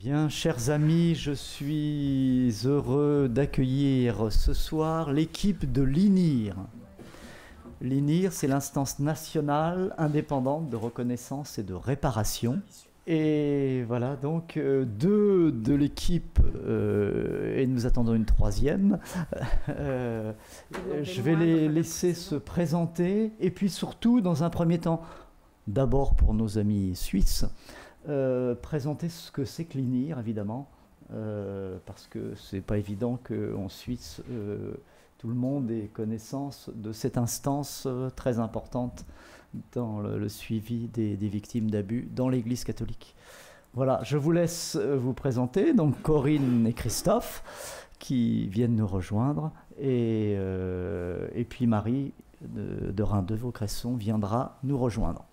Bien, chers amis, je suis heureux d'accueillir ce soir l'équipe de l'INIR. L'INIR, c'est l'instance nationale indépendante de reconnaissance et de réparation. Et voilà, donc deux de l'équipe, et nous attendons une troisième. Je vais les laisser se présenter, et puis surtout, dans un premier temps, d'abord pour nos amis suisses, présenter ce que c'est que l'INIR, évidemment, parce que c'est pas évident qu'en Suisse, tout le monde ait connaissance de cette instance très importante dans le suivi des victimes d'abus dans l'Église catholique. Voilà, je vous laisse vous présenter, donc Corinne et Christophe, qui viennent nous rejoindre, et puis Marie de Reindeux-Vaucresson viendra nous rejoindre.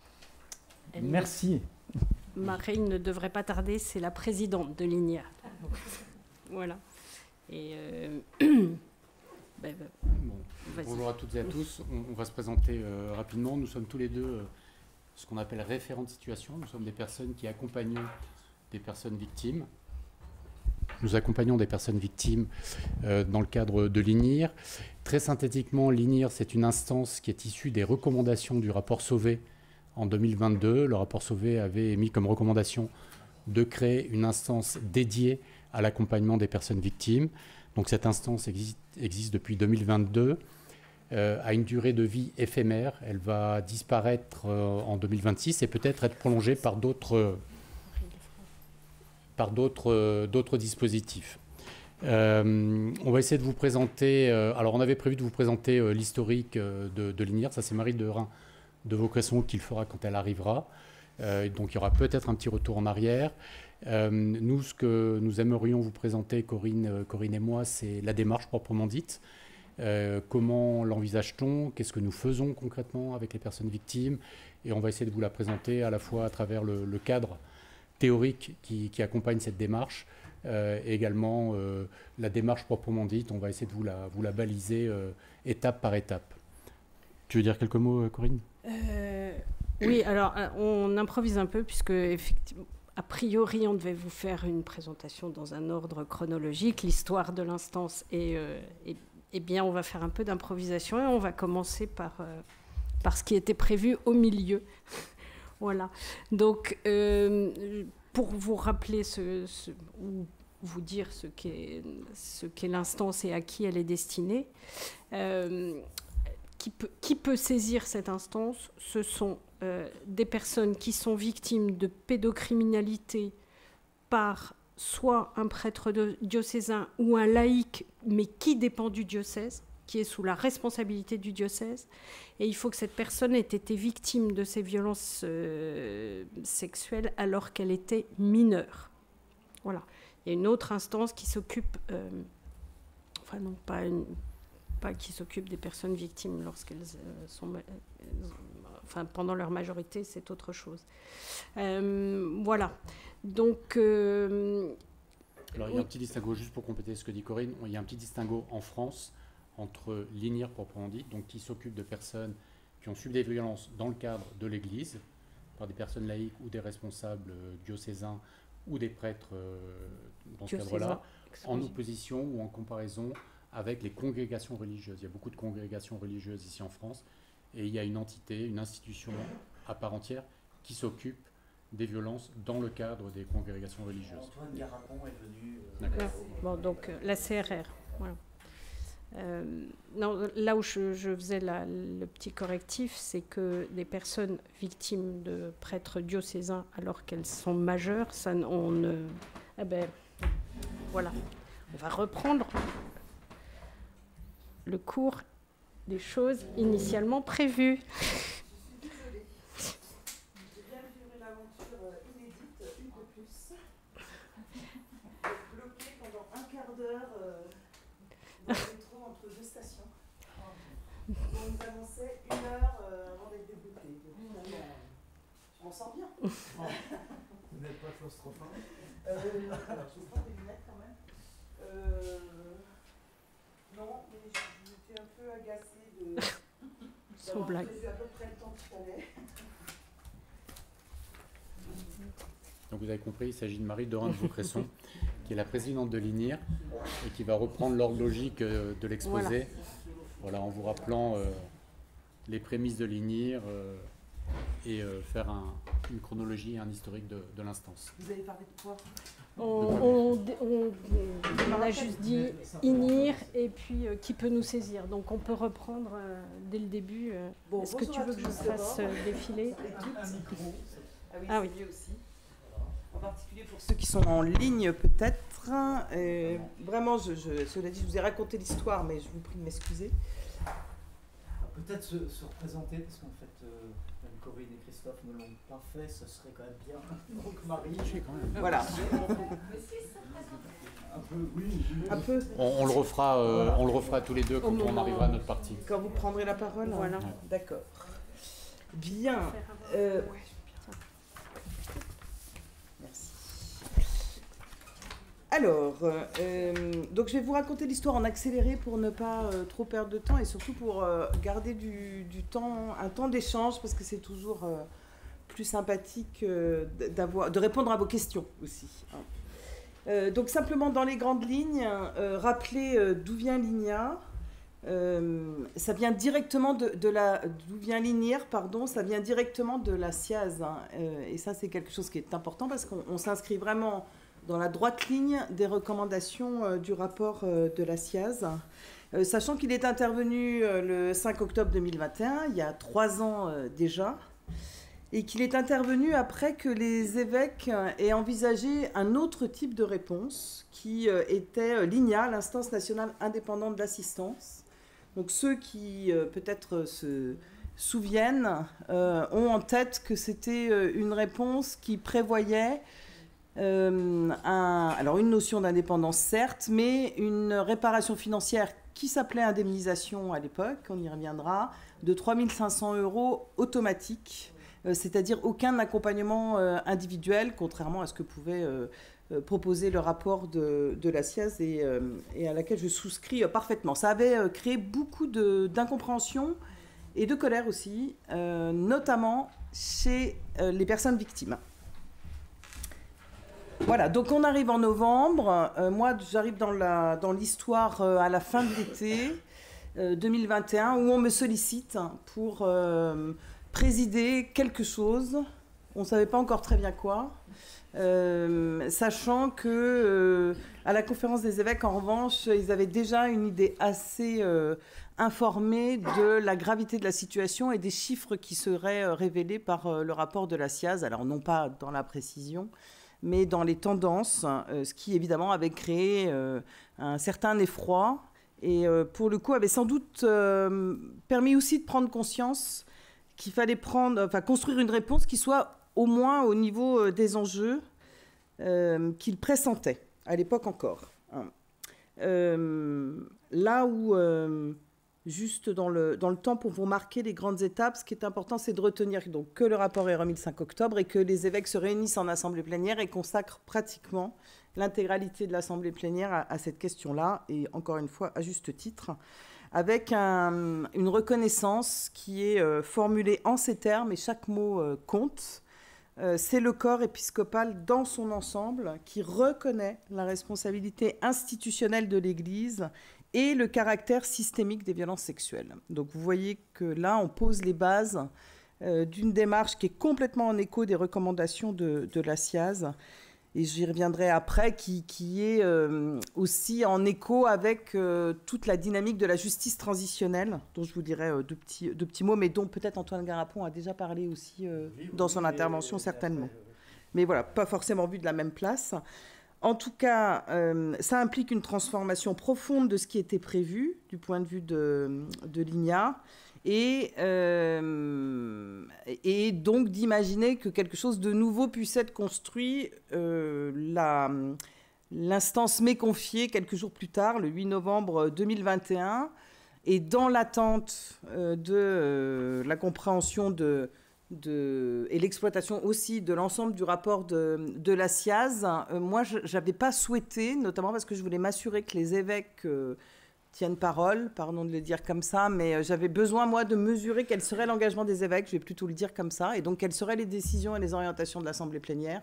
Merci. Marie ne devrait pas tarder, c'est la présidente de l'INIR. Voilà. Et bonjour à toutes et à tous. On va se présenter rapidement. Nous sommes tous les deux ce qu'on appelle référents de situation. Nous sommes des personnes qui accompagnent des personnes victimes. Nous accompagnons des personnes victimes dans le cadre de l'INIR. Très synthétiquement, l'INIR, c'est une instance qui est issue des recommandations du rapport Sauvé en 2022. Le rapport Sauvé avait émis comme recommandation de créer une instance dédiée à l'accompagnement des personnes victimes. Donc cette instance existe depuis 2022, a une durée de vie éphémère. Elle va disparaître en 2026 et peut-être être prolongée par d'autres dispositifs. On va essayer de vous présenter... alors on avait prévu de vous présenter l'historique de l'INIR. Ça c'est Marie de Vaucresson qui le fera quand elle arrivera. Donc il y aura peut-être un petit retour en arrière. Nous, ce que nous aimerions vous présenter, Corinne et moi, c'est la démarche proprement dite. Comment l'envisage-t-on? Qu'est-ce que nous faisons concrètement avec les personnes victimes? Et on va essayer de vous la présenter à la fois à travers le cadre théorique qui accompagne cette démarche, et également la démarche proprement dite. On va essayer de vous la baliser étape par étape. Tu veux dire quelques mots, Corinne? Oui, alors on improvise un peu puisque effectivement, a priori, on devait vous faire une présentation dans un ordre chronologique, l'histoire de l'instance, et bien on va faire un peu d'improvisation et on va commencer par ce qui était prévu au milieu. Voilà. Donc, pour vous rappeler ou vous dire ce qu'est l'instance et à qui elle est destinée, qui peut saisir cette instance? Ce sont des personnes qui sont victimes de pédocriminalité par soit un prêtre diocésain ou un laïc, mais qui dépend du diocèse, qui est sous la responsabilité du diocèse. Et il faut que cette personne ait été victime de ces violences sexuelles alors qu'elle était mineure. Voilà. Il y a une autre instance qui s'occupe... enfin non, pas qui s'occupe des personnes victimes lorsqu'elles sont... enfin, pendant leur majorité, c'est autre chose. Voilà. Donc... Alors, il y a un petit distinguo, juste pour compléter ce que dit Corinne, il y a un petit distinguo en France entre l'INIR proprement dit, donc qui s'occupe de personnes qui ont subi des violences dans le cadre de l'Église, par des personnes laïques ou des responsables diocésains ou des prêtres dans ce cadre-là, en opposition ou en comparaison avec les congrégations religieuses. Il y a beaucoup de congrégations religieuses ici en France, et il y a une entité, une institution à part entière qui s'occupe des violences dans le cadre des congrégations religieuses. Antoine Garapon est venu... D'accord. Bon, donc la CRR, voilà. Non, là où je faisais le petit correctif, c'est que les personnes victimes de prêtres diocésains alors qu'elles sont majeures, ça, on ne... Eh ben, voilà. On va reprendre le cours des choses initialement prévues. Je suis désolée. J'ai bien vécu une aventure inédite, une de plus. Bloquée pendant un quart d'heure dans le métro entre deux stations. On nous annonçait 1 heure avant d'être débouté. Je m'en sors bien. Vous n'êtes pas claustrophobe? Alors, je prends des lunettes quand même. Non, mais j'étais un peu agacée de... Sans blague. J'ai à peu près le temps qu'il fallait. Donc vous avez compris, il s'agit de Marie-Dorine Vaucresson, qui est la présidente de l'INIR et qui va reprendre l'ordre logique de l'exposé, voilà, en vous rappelant les prémices de l'INIR et faire une chronologie et un historique de l'instance. Vous avez parlé de quoi? On a juste dit INIR et puis qui peut nous saisir. Donc on peut reprendre dès le début. Bon, est-ce que tu veux que je fasse défiler? Ah oui, aussi. En particulier pour ceux qui sont en ligne peut-être. Vraiment, cela dit, je vous ai raconté l'histoire, mais je vous prie de m'excuser. Peut-être se représenter, parce qu'en fait, même Corinne et Christophe ne l'ont pas fait, ce serait quand même bien. Donc Marie, quand même. Voilà. Un peu, oui. Un peu. On le refera tous les deux quand on arrivera à notre partie. Quand vous prendrez la parole. Voilà. D'accord. Bien. Merci. Alors, donc je vais vous raconter l'histoire en accéléré pour ne pas trop perdre de temps et surtout pour garder du temps, un temps d'échange parce que c'est toujours plus sympathique de répondre à vos questions aussi. Donc simplement dans les grandes lignes, rappeler d'où vient l'INIA. Ça vient directement d'où vient l'INIR, pardon, ça vient directement de la SIAZ. Et ça c'est quelque chose qui est important parce qu'on s'inscrit vraiment dans la droite ligne des recommandations du rapport de la SIAZ, sachant qu'il est intervenu le 5 octobre 2021, il y a 3 ans déjà, et qu'il est intervenu après que les évêques aient envisagé un autre type de réponse, qui était l'INIA, l'Instance nationale indépendante d'assistance. Donc ceux qui peut-être se souviennent ont en tête que c'était une réponse qui prévoyait une notion d'indépendance certes, mais une réparation financière qui s'appelait indemnisation à l'époque, on y reviendra, de 3 500 € automatique, c'est-à-dire aucun accompagnement individuel, contrairement à ce que pouvait proposer le rapport de la SIAZ et à laquelle je souscris parfaitement. Ça avait créé beaucoup d'incompréhension et de colère aussi, notamment chez les personnes victimes. Voilà, donc on arrive en novembre. Moi, j'arrive dans l'histoire à la fin de l'été 2021 où on me sollicite pour présider quelque chose. On ne savait pas encore très bien quoi. Sachant que à la conférence des évêques, en revanche, ils avaient déjà une idée assez informée de la gravité de la situation et des chiffres qui seraient révélés par le rapport de la SIAZ. Alors non pas dans la précision, mais dans les tendances, ce qui évidemment avait créé un certain effroi et pour le coup avait sans doute permis aussi de prendre conscience qu'il fallait construire une réponse qui soit au moins au niveau des enjeux qu'il pressentait, à l'époque encore. Là où, juste dans le temps pour vous marquer les grandes étapes, ce qui est important, c'est de retenir donc, que le rapport est remis le 5 octobre et que les évêques se réunissent en assemblée plénière et consacrent pratiquement l'intégralité de l'assemblée plénière à cette question-là, et encore une fois, à juste titre, avec une reconnaissance qui est formulée en ces termes, et chaque mot compte. C'est le corps épiscopal dans son ensemble qui reconnaît la responsabilité institutionnelle de l'Église et le caractère systémique des violences sexuelles. Donc vous voyez que là, on pose les bases d'une démarche qui est complètement en écho des recommandations de la SIAZ, et j'y reviendrai après, qui est aussi en écho avec toute la dynamique de la justice transitionnelle, dont je vous dirai deux petits mots, mais dont peut-être Antoine Garapon a déjà parlé aussi dans son intervention, certainement. Mais voilà, pas forcément vu de la même place. En tout cas, ça implique une transformation profonde de ce qui était prévu du point de vue de l'INIA et donc d'imaginer que quelque chose de nouveau puisse être construit. L'instance m'est confiée quelques jours plus tard, le 8 novembre 2021, et dans l'attente de la compréhension et l'exploitation aussi de l'ensemble du rapport de la SIAZ, moi, je n'avais pas souhaité, notamment parce que je voulais m'assurer que les évêques tiennent parole, pardon de le dire comme ça, mais j'avais besoin, moi, de mesurer quel serait l'engagement des évêques, je vais plutôt le dire comme ça, et donc quelles seraient les décisions et les orientations de l'Assemblée plénière,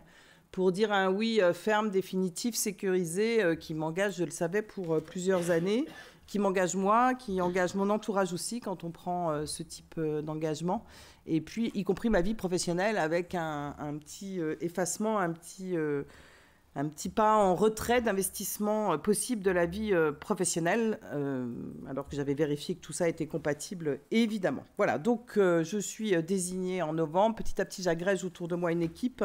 pour dire un oui ferme, définitif, sécurisé, qui m'engage, je le savais, pour plusieurs années, qui m'engage moi, qui engage mon entourage aussi quand on prend ce type d'engagement. Et puis, y compris ma vie professionnelle avec un petit effacement, un petit pas en retrait d'investissement possible de la vie professionnelle, alors que j'avais vérifié que tout ça était compatible, évidemment. Voilà, donc je suis désignée en novembre. Petit à petit, j'agrège autour de moi une équipe,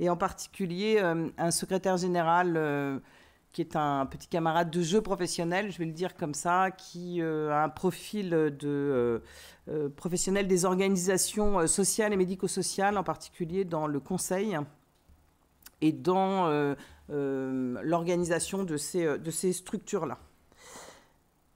et en particulier un secrétaire général qui est un petit camarade de jeu professionnel, je vais le dire comme ça, qui a un profil de professionnel des organisations sociales et médico-sociales, en particulier dans le conseil et dans l'organisation de ces structures-là.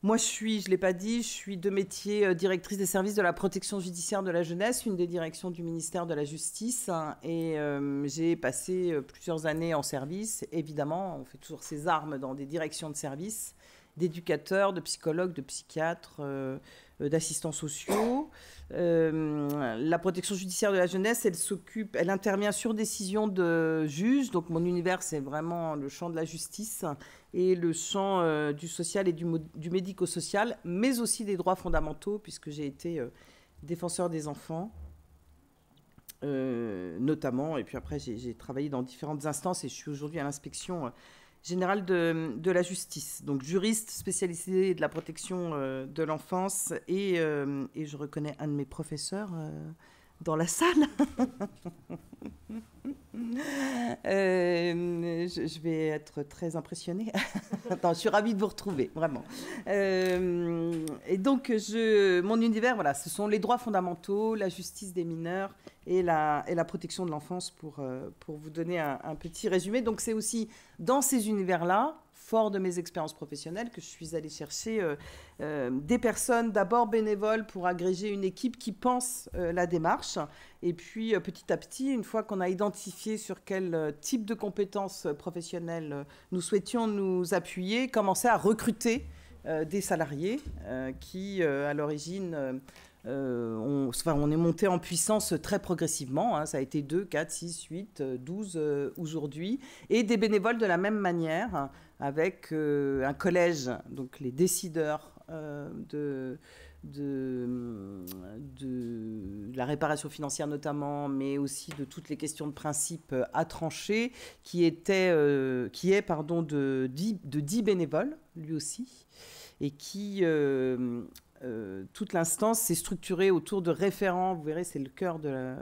Moi, je ne l'ai pas dit, je suis de métier directrice des services de la protection judiciaire de la jeunesse, une des directions du ministère de la Justice. Et j'ai passé plusieurs années en service. Évidemment, on fait toujours ses armes dans des directions de service, d'éducateurs, de psychologues, de psychiatres, d'assistants sociaux. La protection judiciaire de la jeunesse, elle intervient sur décision de juges. Donc mon univers, c'est vraiment le champ de la justice et le champ du social et du médico-social, mais aussi des droits fondamentaux, puisque j'ai été défenseur des enfants, notamment. Et puis après, j'ai travaillé dans différentes instances et je suis aujourd'hui à l'inspection générale de la justice. Donc juriste spécialisé de la protection de l'enfance et je reconnais un de mes professeurs dans la salle. Je vais être très impressionnée. Attends, je suis ravie de vous retrouver, vraiment. Et donc, mon univers, voilà, ce sont les droits fondamentaux, la justice des mineurs et la protection de l'enfance, pour vous donner un petit résumé. Donc, c'est aussi dans ces univers-là, fort de mes expériences professionnelles, que je suis allée chercher des personnes, d'abord bénévoles, pour agréger une équipe qui pense la démarche. Et puis, petit à petit, une fois qu'on a identifié sur quel type de compétences professionnelles nous souhaitions nous appuyer, commencer à recruter des salariés qui, à l'origine, on est monté en puissance très progressivement. Hein, ça a été 2, 4, 6, 8, 12 aujourd'hui. Et des bénévoles de la même manière, avec un collège, donc les décideurs de la réparation financière notamment, mais aussi de toutes les questions de principe à trancher, qui est de 10 bénévoles, lui aussi, et qui... toute l'instance s'est structurée autour de référents. Vous verrez, c'est le cœur de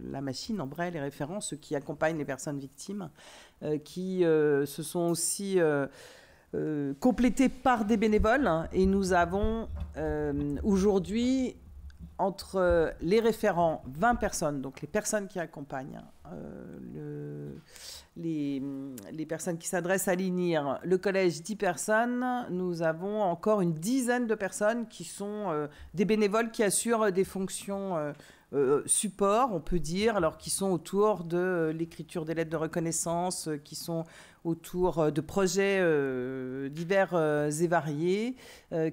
la machine, en vrai, les référents, ceux qui accompagnent les personnes victimes, qui se sont aussi complétés par des bénévoles. Et nous avons aujourd'hui, entre les référents, 20 personnes, donc les personnes qui accompagnent, les personnes qui s'adressent à l'INIR, le collège, 10 personnes. Nous avons encore une dizaine de personnes qui sont des bénévoles qui assurent des fonctions support, on peut dire, alors qui sont autour de l'écriture des lettres de reconnaissance, qui sont autour de projets divers et variés,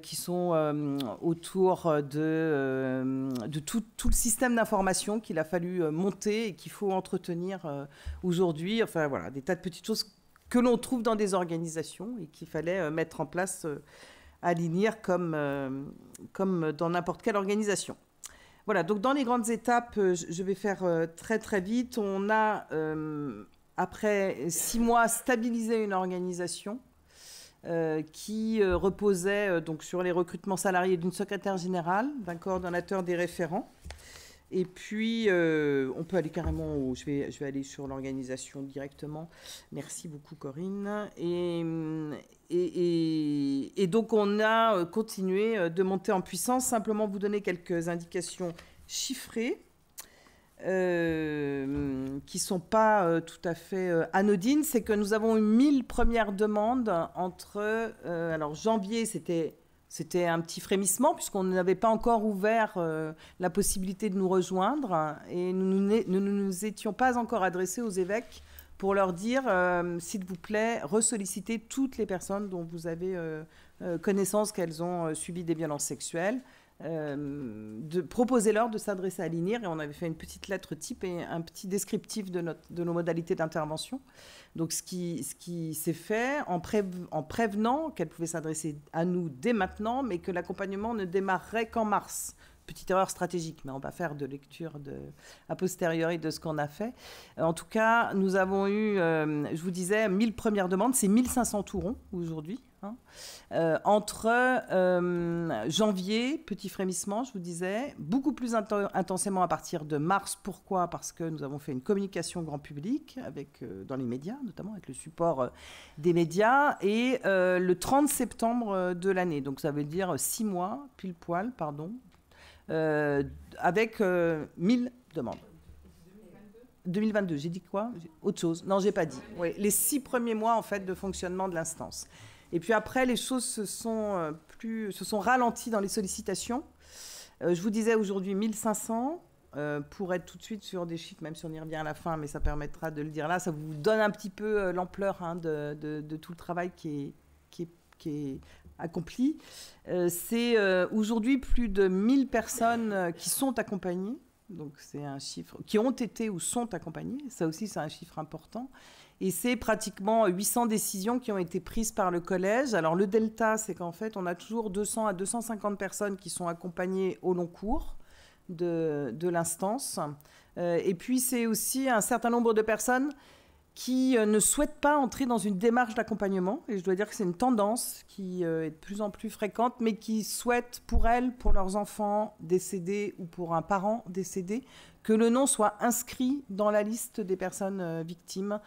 qui sont autour de tout le système d'information qu'il a fallu monter et qu'il faut entretenir aujourd'hui. Enfin voilà, des tas de petites choses que l'on trouve dans des organisations et qu'il fallait mettre en place à l'INIR comme dans n'importe quelle organisation. Voilà, donc dans les grandes étapes, je vais faire très très vite. On a, après 6 mois, stabilisé une organisation qui reposait donc sur les recrutements salariés d'une secrétaire générale, d'un coordonnateur des référents. Et puis, on peut aller carrément, je vais aller sur l'organisation directement. Merci beaucoup, Corinne. Et donc, on a continué de monter en puissance. Simplement vous donner quelques indications chiffrées qui ne sont pas tout à fait anodines. C'est que nous avons eu 1000 premières demandes entre... alors, janvier, c'était un petit frémissement puisqu'on n'avait pas encore ouvert la possibilité de nous rejoindre et nous ne nous étions pas encore adressés aux évêques pour leur dire, s'il vous plaît, ressollicitez toutes les personnes dont vous avez connaissance qu'elles ont subi des violences sexuelles. Proposez-leur de s'adresser à l'INIR, et on avait fait une petite lettre type et un petit descriptif de nos modalités d'intervention. Donc ce qui s'est fait en prévenant qu'elle pouvait s'adresser à nous dès maintenant, mais que l'accompagnement ne démarrerait qu'en mars. Petite erreur stratégique, mais on va faire de lecture a posteriori de ce qu'on a fait. En tout cas, nous avons eu, je vous disais, 1000 premières demandes, c'est 1500 tourons aujourd'hui. Hein. Entre janvier, petit frémissement, je vous disais, beaucoup plus intensément à partir de mars. Pourquoi? Parce que nous avons fait une communication grand public dans les médias, notamment avec le support des médias, et le 30 septembre de l'année. Donc ça veut dire 6 mois, pile poil, pardon, avec 1000 demandes. 2022, j'ai dit quoi? Autre chose. Non, j'ai pas dit. Oui, les 6 premiers mois en fait de fonctionnement de l'instance. Et puis après, les choses se sont ralenties dans les sollicitations. Je vous disais aujourd'hui 1500. Pour être tout de suite sur des chiffres, même si on y revient à la fin, mais ça permettra de le dire là. Ça vous donne un petit peu l'ampleur hein, de tout le travail qui est accompli. C'est aujourd'hui plus de 1000 personnes qui sont accompagnées. Donc c'est un chiffre qui ont été ou sont accompagnées. Ça aussi, c'est un chiffre important. Et c'est pratiquement 800 décisions qui ont été prises par le collège. Alors le delta, c'est qu'en fait, on a toujours 200 à 250 personnes qui sont accompagnées au long cours de l'instance. Et puis c'est aussi un certain nombre de personnes qui ne souhaitent pas entrer dans une démarche d'accompagnement. Et je dois dire que c'est une tendance qui est de plus en plus fréquente, mais qui souhaitent pour elles, pour leurs enfants décédés ou pour un parent décédé, que le nom soit inscrit dans la liste des personnes victimes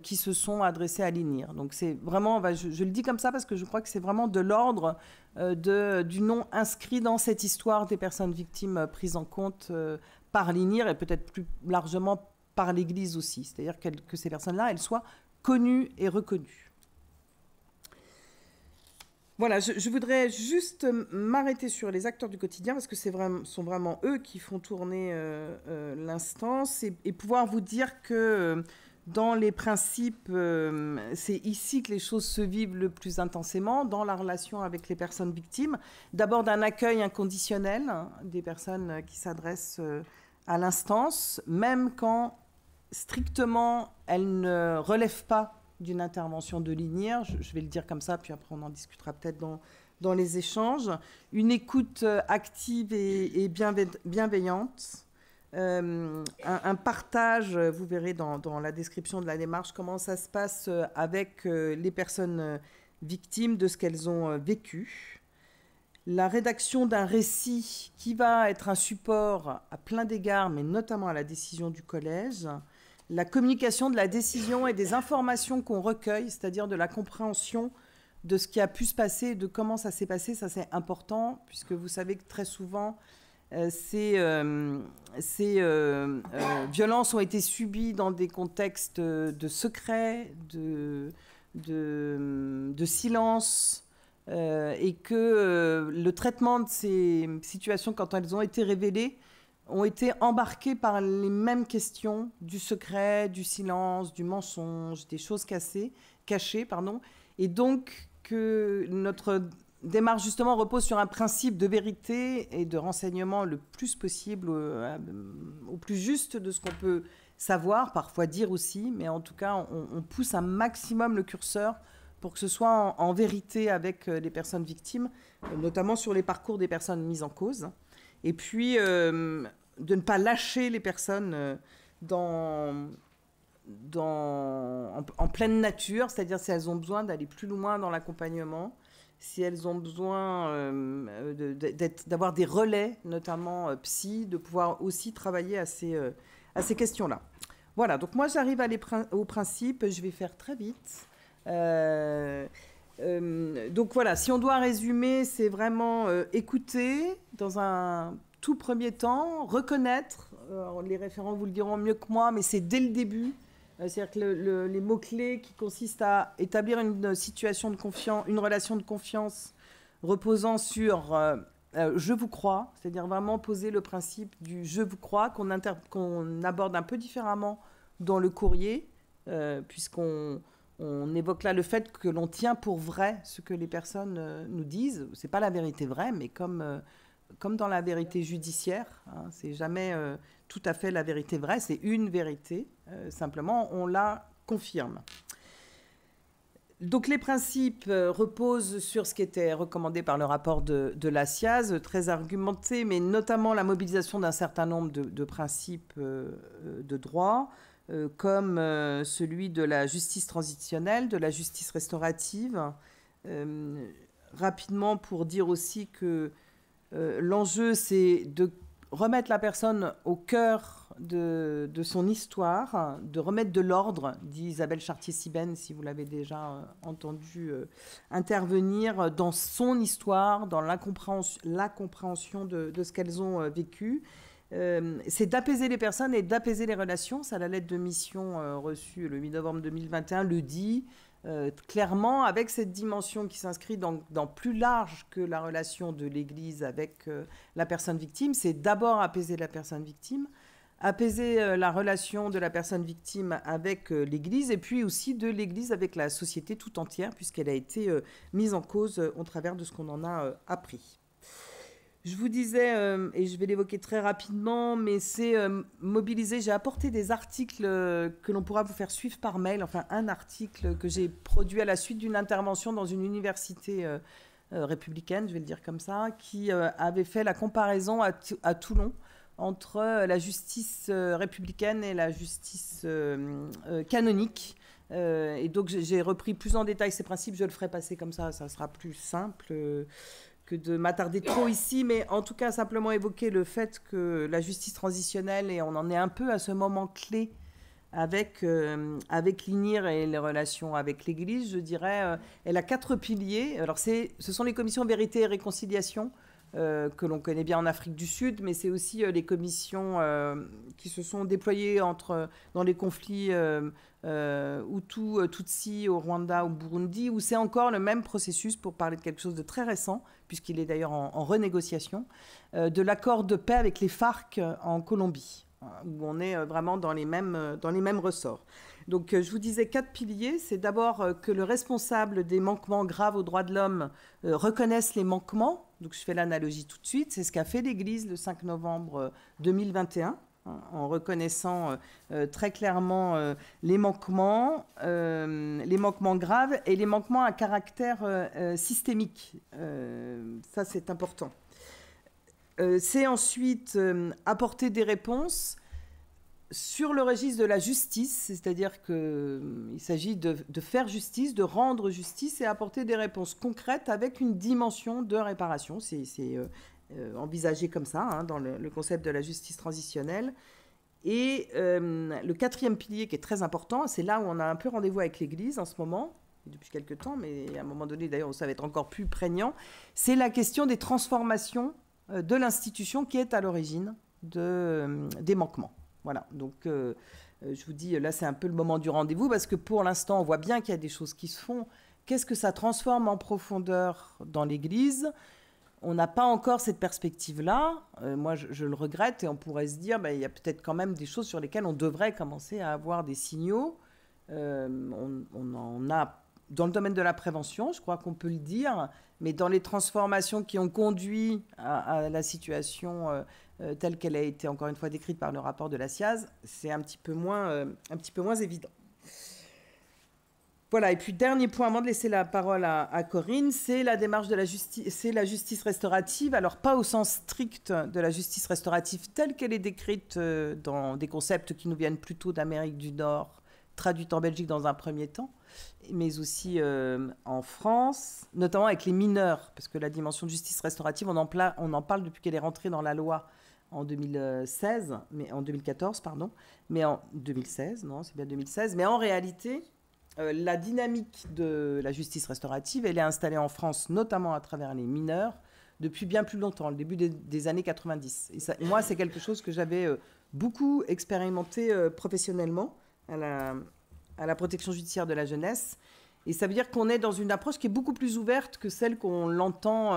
qui se sont adressées à l'INIR. Donc c'est vraiment, je le dis comme ça parce que je crois que c'est vraiment de l'ordre du nom inscrit dans cette histoire des personnes victimes prises en compte par l'INIR et peut-être plus largement par l'Église aussi. C'est-à-dire que ces personnes-là, elles soient connues et reconnues. Voilà, je voudrais juste m'arrêter sur les acteurs du quotidien parce que sont vraiment eux qui font tourner l'instance et pouvoir vous dire que dans les principes, c'est ici que les choses se vivent le plus intensément, dans la relation avec les personnes victimes. D'abord d'un accueil inconditionnel hein, des personnes qui s'adressent à l'instance, même quand strictement elles ne relèvent pas d'une intervention de l'INIR. Je vais le dire comme ça, puis après on en discutera peut-être dans les échanges. Une écoute active et bienveillante. Un partage, vous verrez dans la description de la démarche comment ça se passe avec les personnes victimes de ce qu'elles ont vécu. La rédaction d'un récit qui va être un support à plein d'égards, mais notamment à la décision du collège. La communication de la décision et des informations qu'on recueille, c'est-à-dire de la compréhension de ce qui a pu se passer, de comment ça s'est passé, ça c'est important, puisque vous savez que très souvent, ces violences ont été subies dans des contextes de secret, de silence, et que le traitement de ces situations, quand elles ont été révélées, ont été embarquées par les mêmes questions du secret, du silence, du mensonge, des choses cachées, et donc que notre démarche justement repose sur un principe de vérité et de renseignement le plus possible, au plus juste de ce qu'on peut savoir, parfois dire aussi, mais en tout cas on pousse un maximum le curseur pour que ce soit en vérité avec les personnes victimes, notamment sur les parcours des personnes mises en cause. Et puis de ne pas lâcher les personnes en pleine nature, c'est-à-dire si elles ont besoin d'aller plus loin dans l'accompagnement, si elles ont besoin d'avoir des relais, notamment psy, de pouvoir aussi travailler à ces questions-là. Voilà, donc moi j'arrive au principe, je vais faire très vite. Donc voilà, si on doit résumer, c'est vraiment écouter dans un tout premier temps, reconnaître, les référents vous le diront mieux que moi, mais c'est dès le début, c'est-à-dire que les mots-clés qui consistent à établir une situation de confiance, une relation de confiance reposant sur je vous crois, c'est-à-dire vraiment poser le principe du je vous crois qu'on aborde un peu différemment dans le courrier, puisqu'on évoque là le fait que l'on tient pour vrai ce que les personnes nous disent. C'est pas la vérité vraie, mais comme comme dans la vérité judiciaire, hein, c'est jamais tout à fait la vérité vraie, c'est une vérité, simplement on la confirme. Donc les principes reposent sur ce qui était recommandé par le rapport de la SIAZ, très argumenté, mais notamment la mobilisation d'un certain nombre de principes de droit, comme celui de la justice transitionnelle, de la justice restaurative. Rapidement, pour dire aussi que l'enjeu, c'est de remettre la personne au cœur de son histoire, de remettre de l'ordre, dit Isabelle Chartier-Sibène, si vous l'avez déjà entendu intervenir, dans son histoire, dans la compréhension de ce qu'elles ont vécu. C'est d'apaiser les personnes et d'apaiser les relations. Ça, la lettre de mission reçue le 8 novembre 2021 le dit. Clairement, avec cette dimension qui s'inscrit dans plus large que la relation de l'Église avec la personne victime, c'est d'abord apaiser la personne victime, apaiser la relation de la personne victime avec l'Église, et puis aussi de l'Église avec la société tout entière, puisqu'elle a été mise en cause au travers de ce qu'on en a appris. Je vous disais, et je vais l'évoquer très rapidement, mais c'est mobiliser. J'ai apporté des articles que l'on pourra vous faire suivre par mail, enfin un article que j'ai produit à la suite d'une intervention dans une université républicaine, je vais le dire comme ça, qui avait fait la comparaison à Toulon entre la justice républicaine et la justice canonique. Et donc j'ai repris plus en détail ces principes, je le ferai passer comme ça sera plus simple que de m'attarder trop ici, mais en tout cas simplement évoquer le fait que la justice transitionnelle, et on en est un peu à ce moment clé avec l'INIR et les relations avec l'Église, je dirais, elle a 4 piliers. Alors ce sont les commissions vérité et réconciliation, que l'on connaît bien en Afrique du Sud, mais c'est aussi les commissions qui se sont déployées dans les conflits Hutu, Tutsi au Rwanda, au Burundi, où c'est encore le même processus, pour parler de quelque chose de très récent, puisqu'il est d'ailleurs en renégociation, de l'accord de paix avec les FARC en Colombie, où on est vraiment dans les mêmes ressorts. Donc je vous disais 4 piliers. C'est d'abord que le responsable des manquements graves aux droits de l'homme reconnaisse les manquements. Donc je fais l'analogie tout de suite. C'est ce qu'a fait l'Église le 5 novembre 2021, en reconnaissant très clairement les manquements graves et les manquements à caractère systémique. Ça, c'est important. C'est ensuite apporter des réponses sur le registre de la justice, c'est-à-dire qu'il s'agit de faire justice, de rendre justice et apporter des réponses concrètes avec une dimension de réparation. C'est envisagé comme ça, hein, dans le concept de la justice transitionnelle. Et le 4e pilier qui est très important, c'est là où on a un peu rendez-vous avec l'Église en ce moment, depuis quelques temps, mais à un moment donné, d'ailleurs, ça va être encore plus prégnant, c'est la question des transformations de l'institution qui est à l'origine des manquements. Voilà, donc je vous dis, là c'est un peu le moment du rendez-vous, parce que pour l'instant on voit bien qu'il y a des choses qui se font. Qu'est-ce que ça transforme en profondeur dans l'Église ? On n'a pas encore cette perspective-là. Moi je le regrette, et on pourrait se dire, il y a peut-être quand même des choses sur lesquelles on devrait commencer à avoir des signaux. On en a dans le domaine de la prévention, je crois qu'on peut le dire, mais dans les transformations qui ont conduit à la situation telle qu'elle a été encore une fois décrite par le rapport de la SIAZ, c'est un petit peu moins évident. Voilà, et puis dernier point, avant de laisser la parole à Corinne, c'est la démarche de la justice, c'est la justice restaurative. Alors pas au sens strict de la justice restaurative telle qu'elle est décrite dans des concepts qui nous viennent plutôt d'Amérique du Nord, traduite en Belgique dans un premier temps, mais aussi en France, notamment avec les mineurs, parce que la dimension de justice restaurative, on en parle depuis qu'elle est rentrée dans la loi en 2016, mais en 2014, pardon, mais en 2016, non, c'est bien 2016, mais en réalité, la dynamique de la justice restaurative, elle est installée en France, notamment à travers les mineurs, depuis bien plus longtemps, le début des années 90. Et ça, moi, c'est quelque chose que j'avais beaucoup expérimenté professionnellement à la protection judiciaire de la jeunesse. Et ça veut dire qu'on est dans une approche qui est beaucoup plus ouverte que celle qu'on l'entend,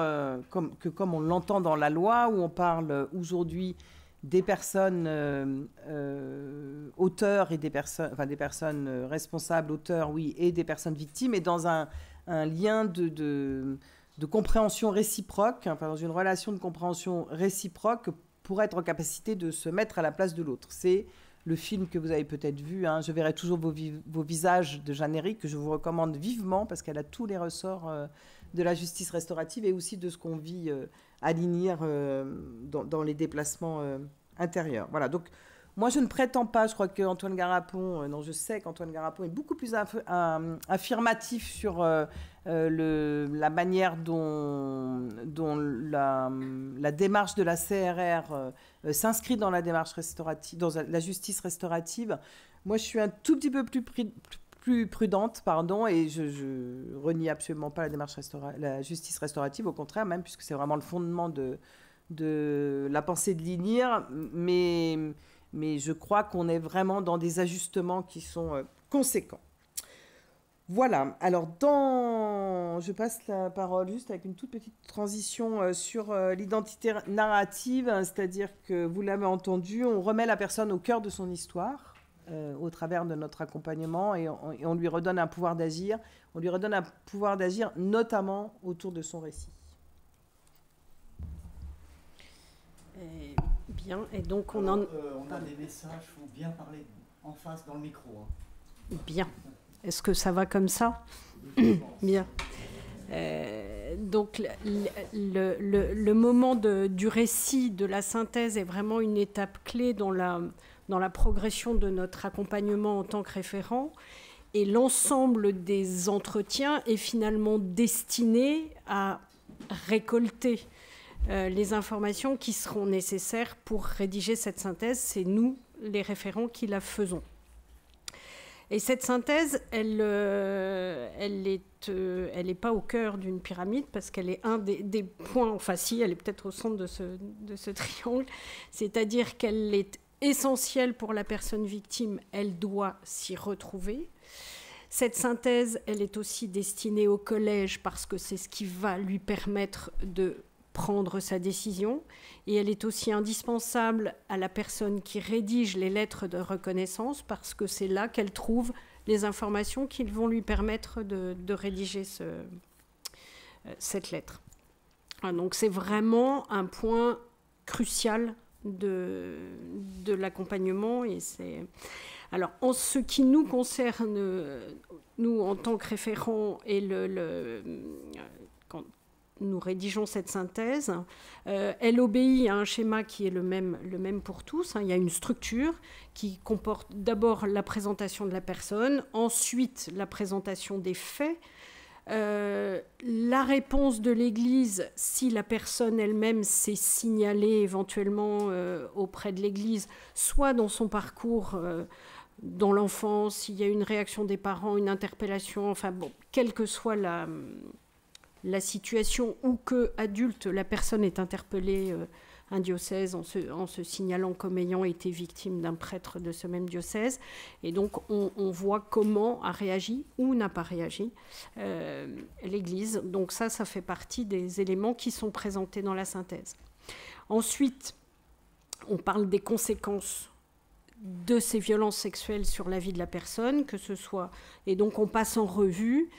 comme on l'entend dans la loi, où on parle aujourd'hui des personnes auteurs et des personnes responsables, auteurs, oui, et des personnes victimes, et dans un lien de compréhension réciproque, enfin dans une relation de compréhension réciproque, pour être en capacité de se mettre à la place de l'autre. C'est le film que vous avez peut-être vu, hein, Je verrai toujours vos visages de Jeanne Éric, que je vous recommande vivement parce qu'elle a tous les ressorts de la justice restaurative et aussi de ce qu'on vit à Lignières dans les déplacements intérieurs. Voilà, donc moi je ne prétends pas, je crois qu'Antoine Garapon, non je sais qu'Antoine Garapon est beaucoup plus affirmatif sur la manière dont la démarche de la CRR s'inscrit dans la démarche restaurative, dans la justice restaurative. Moi je suis un tout petit peu plus prudente, pardon, et je renie absolument pas la justice restaurative, au contraire même, puisque c'est vraiment le fondement de la pensée de Lignières, mais je crois qu'on est vraiment dans des ajustements qui sont conséquents. Voilà, alors je passe la parole juste avec une toute petite transition sur l'identité narrative, hein, c'est-à-dire que vous l'avez entendu, on remet la personne au cœur de son histoire au travers de notre accompagnement et on lui redonne un pouvoir d'agir. On lui redonne un pouvoir d'agir notamment autour de son récit. Bien, et donc on a des messages, il faut bien parler en face dans le micro. Hein. Bien. Est-ce que ça va comme ça? Bien. Donc le moment du récit, de la synthèse est vraiment une étape clé dans la progression de notre accompagnement en tant que référent. Et l'ensemble des entretiens est finalement destiné à récolter les informations qui seront nécessaires pour rédiger cette synthèse. C'est nous, les référents, qui la faisons. Et cette synthèse, elle est pas au cœur d'une pyramide parce qu'elle est un des points, enfin si, elle est peut-être au centre de ce triangle, c'est-à-dire qu'elle est essentielle pour la personne victime, elle doit s'y retrouver. Cette synthèse, elle est aussi destinée au collège parce que c'est ce qui va lui permettre de prendre sa décision, et elle est aussi indispensable à la personne qui rédige les lettres de reconnaissance parce que c'est là qu'elle trouve les informations qui vont lui permettre de rédiger cette lettre. Donc c'est vraiment un point crucial de l'accompagnement. Et c'est... Alors, en ce qui nous concerne, nous en tant que référents, et quand nous rédigeons cette synthèse, elle obéit à un schéma qui est le même pour tous. Il y a une structure qui comporte d'abord la présentation de la personne, ensuite la présentation des faits, la réponse de l'Église si la personne elle-même s'est signalée éventuellement auprès de l'Église, soit dans son parcours dans l'enfance, s'il y a une réaction des parents, une interpellation, enfin bon, quelle que soit la situation où que adulte la personne est interpellée un diocèse en se signalant comme ayant été victime d'un prêtre de ce même diocèse. Et donc on voit comment a réagi ou n'a pas réagi l'Église. Donc ça fait partie des éléments qui sont présentés dans la synthèse. Ensuite, on parle des conséquences de ces violences sexuelles sur la vie de la personne, que ce soit... Et donc on passe en revue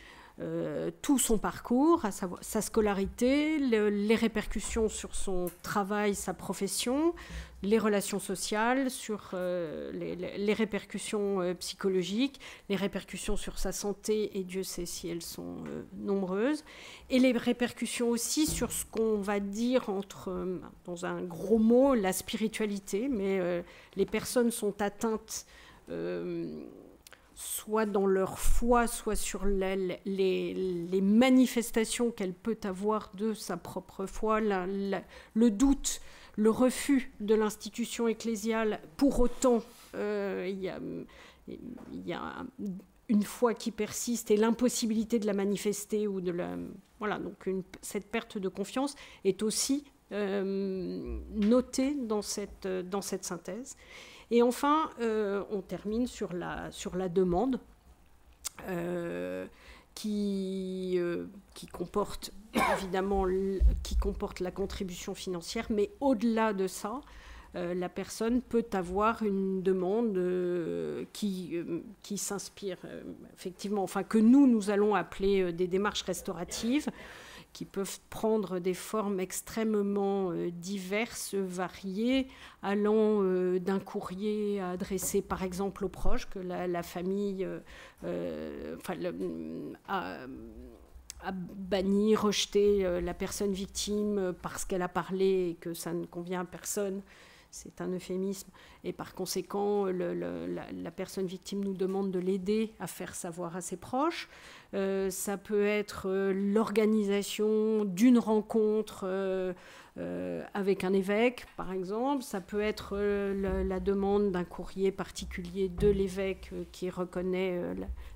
tout son parcours, à savoir sa scolarité, les répercussions sur son travail, sa profession, les relations sociales, sur les répercussions psychologiques, les répercussions sur sa santé, et Dieu sait si elles sont nombreuses, et les répercussions aussi sur ce qu'on va dire dans un gros mot, la spiritualité, mais les personnes sont atteintes soit dans leur foi, soit sur les manifestations qu'elle peut avoir de sa propre foi, le doute, le refus de l'institution ecclésiale. Pour autant, il y a une foi qui persiste et l'impossibilité de la manifester. Voilà, donc cette perte de confiance est aussi notée dans cette synthèse. Et enfin, on termine sur la demande qui comporte évidemment la contribution financière, mais au-delà de ça, la personne peut avoir une demande qui s'inspire effectivement, enfin que nous allons appeler des démarches restauratives, qui peuvent prendre des formes extrêmement diverses, variées, allant d'un courrier adressé par exemple aux proches, que la famille a banni, rejeté la personne victime parce qu'elle a parlé et que ça ne convient à personne. C'est un euphémisme. Et par conséquent, la personne victime nous demande de l'aider à faire savoir à ses proches. Ça peut être l'organisation d'une rencontre avec un évêque, par exemple. Ça peut être la demande d'un courrier particulier de l'évêque qui reconnaît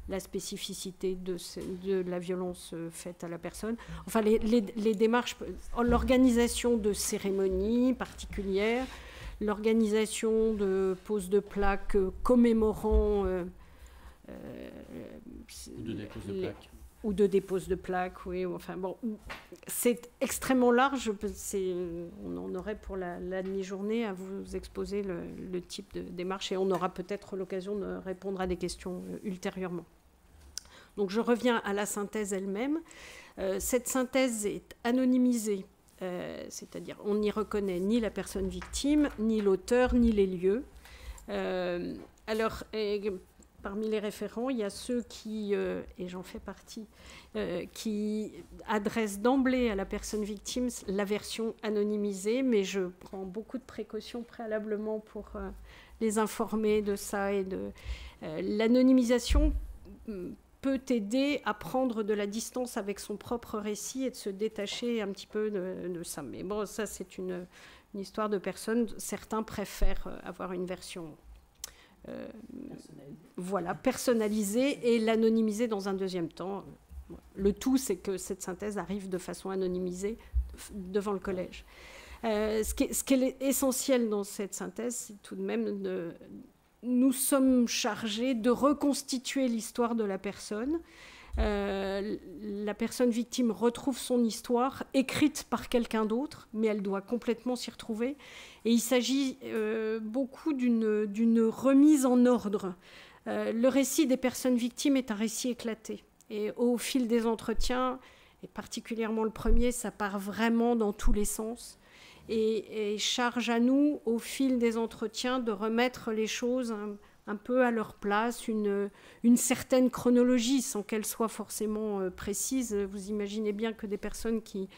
la spécificité de la violence faite à la personne. Enfin, les démarches, l'organisation de cérémonies particulières, l'organisation de poses de plaques commémorant ou de dépose de plaques, oui. Enfin bon, c'est extrêmement large. On en aurait pour la demi-journée à vous exposer le type de démarche, et on aura peut-être l'occasion de répondre à des questions ultérieurement. Donc je reviens à la synthèse elle-même. Cette synthèse est anonymisée. C'est-à-dire on n'y reconnaît ni la personne victime, ni l'auteur, ni les lieux. Parmi les référents, il y a ceux qui, et j'en fais partie, qui adressent d'emblée à la personne victime la version anonymisée, mais je prends beaucoup de précautions préalablement pour les informer de ça. L'anonymisation peut aider à prendre de la distance avec son propre récit et de se détacher un petit peu de ça. Mais bon, ça, c'est une histoire de personnes. Certains préfèrent avoir une version personnalisée et l'anonymiser dans un deuxième temps. Le tout, c'est que cette synthèse arrive de façon anonymisée devant le collège. Ce qui est essentiel dans cette synthèse, c'est tout de même nous sommes chargés de reconstituer l'histoire de la personne. La personne victime retrouve son histoire écrite par quelqu'un d'autre, mais elle doit complètement s'y retrouver. Et il s'agit beaucoup d'une remise en ordre. Le récit des personnes victimes est un récit éclaté. Et au fil des entretiens, et particulièrement le premier, ça part vraiment dans tous les sens. Et charge à nous, au fil des entretiens, de remettre les choses un peu à leur place, une certaine chronologie, sans qu'elle soit forcément précise. Vous imaginez bien que des personnes qui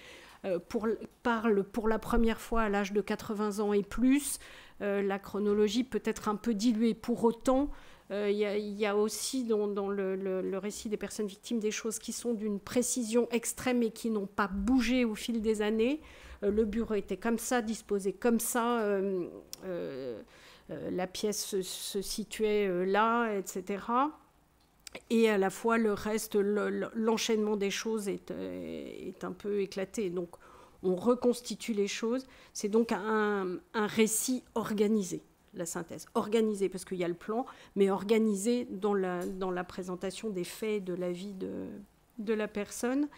parlent pour la première fois à l'âge de 80 ans et plus, la chronologie peut être un peu diluée. Pour autant, il y a aussi dans le récit des personnes victimes des choses qui sont d'une précision extrême et qui n'ont pas bougé au fil des années. Le bureau était comme ça, disposé comme ça, la pièce se situait là, etc. Et à la fois, le reste, l'enchaînement des choses est un peu éclaté. Donc, on reconstitue les choses. C'est donc un récit organisé, la synthèse. Organisé, parce qu'il y a le plan, mais organisé dans la présentation des faits et de la vie de la personne.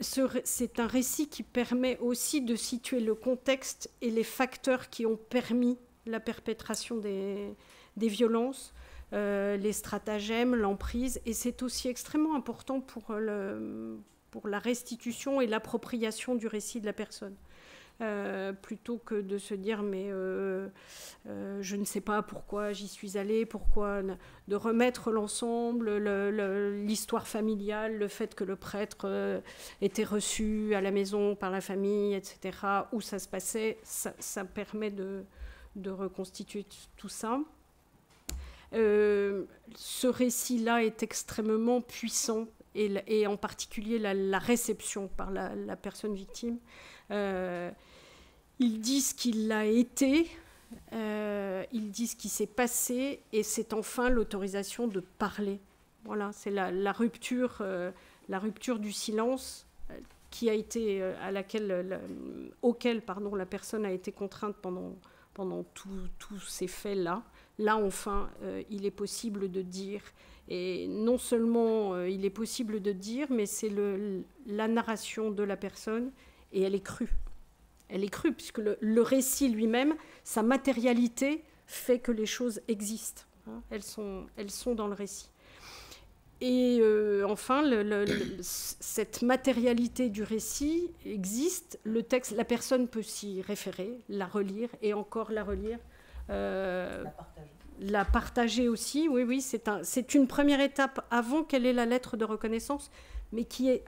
C'est un récit qui permet aussi de situer le contexte et les facteurs qui ont permis la perpétration des violences, les stratagèmes, l'emprise. Et c'est aussi extrêmement important pour la restitution et l'appropriation du récit de la personne. Plutôt que de se dire mais je ne sais pas pourquoi j'y suis allée, pourquoi, de remettre l'ensemble, l'histoire familiale, le fait que le prêtre était reçu à la maison par la famille, etc., où ça se passait, ça permet de reconstituer tout ça. Ce récit-là est extrêmement puissant, et en particulier la réception par la personne victime. Ils disent qu'il l'a été, ils disent ce qui s'est passé, et c'est enfin l'autorisation de parler. Voilà, c'est la rupture du silence qui a été, auquel la personne a été contrainte pendant tous ces faits-là. Là, enfin, il est possible de dire. Et non seulement il est possible de dire, mais c'est la narration de la personne, et elle est crue. Elle est crue, puisque le récit lui-même, sa matérialité, fait que les choses existent. Hein, elles sont dans le récit. Enfin, cette matérialité du récit existe. Le texte, la personne peut s'y référer, la relire et encore la relire. La partager aussi, oui, c'est une première étape avant qu'elle ait la lettre de reconnaissance, mais qui est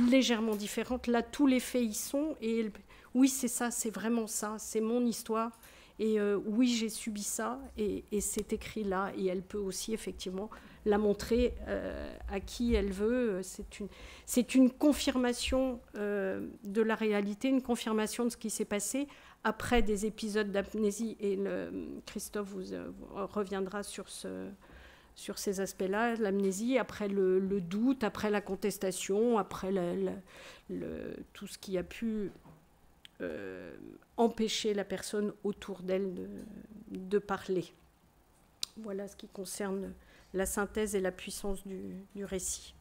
légèrement différente. Là, tous les faits y sont, et oui, c'est ça, c'est vraiment ça, c'est mon histoire, et oui, j'ai subi ça, et c'est écrit là, et elle peut aussi effectivement la montrer à qui elle veut. C'est une confirmation de la réalité, une confirmation de ce qui s'est passé, après des épisodes d'amnésie, et Christophe vous reviendra sur ces aspects-là, l'amnésie, après le doute, après la contestation, après tout ce qui a pu empêcher la personne autour d'elle de parler. Voilà ce qui concerne la synthèse et la puissance du récit.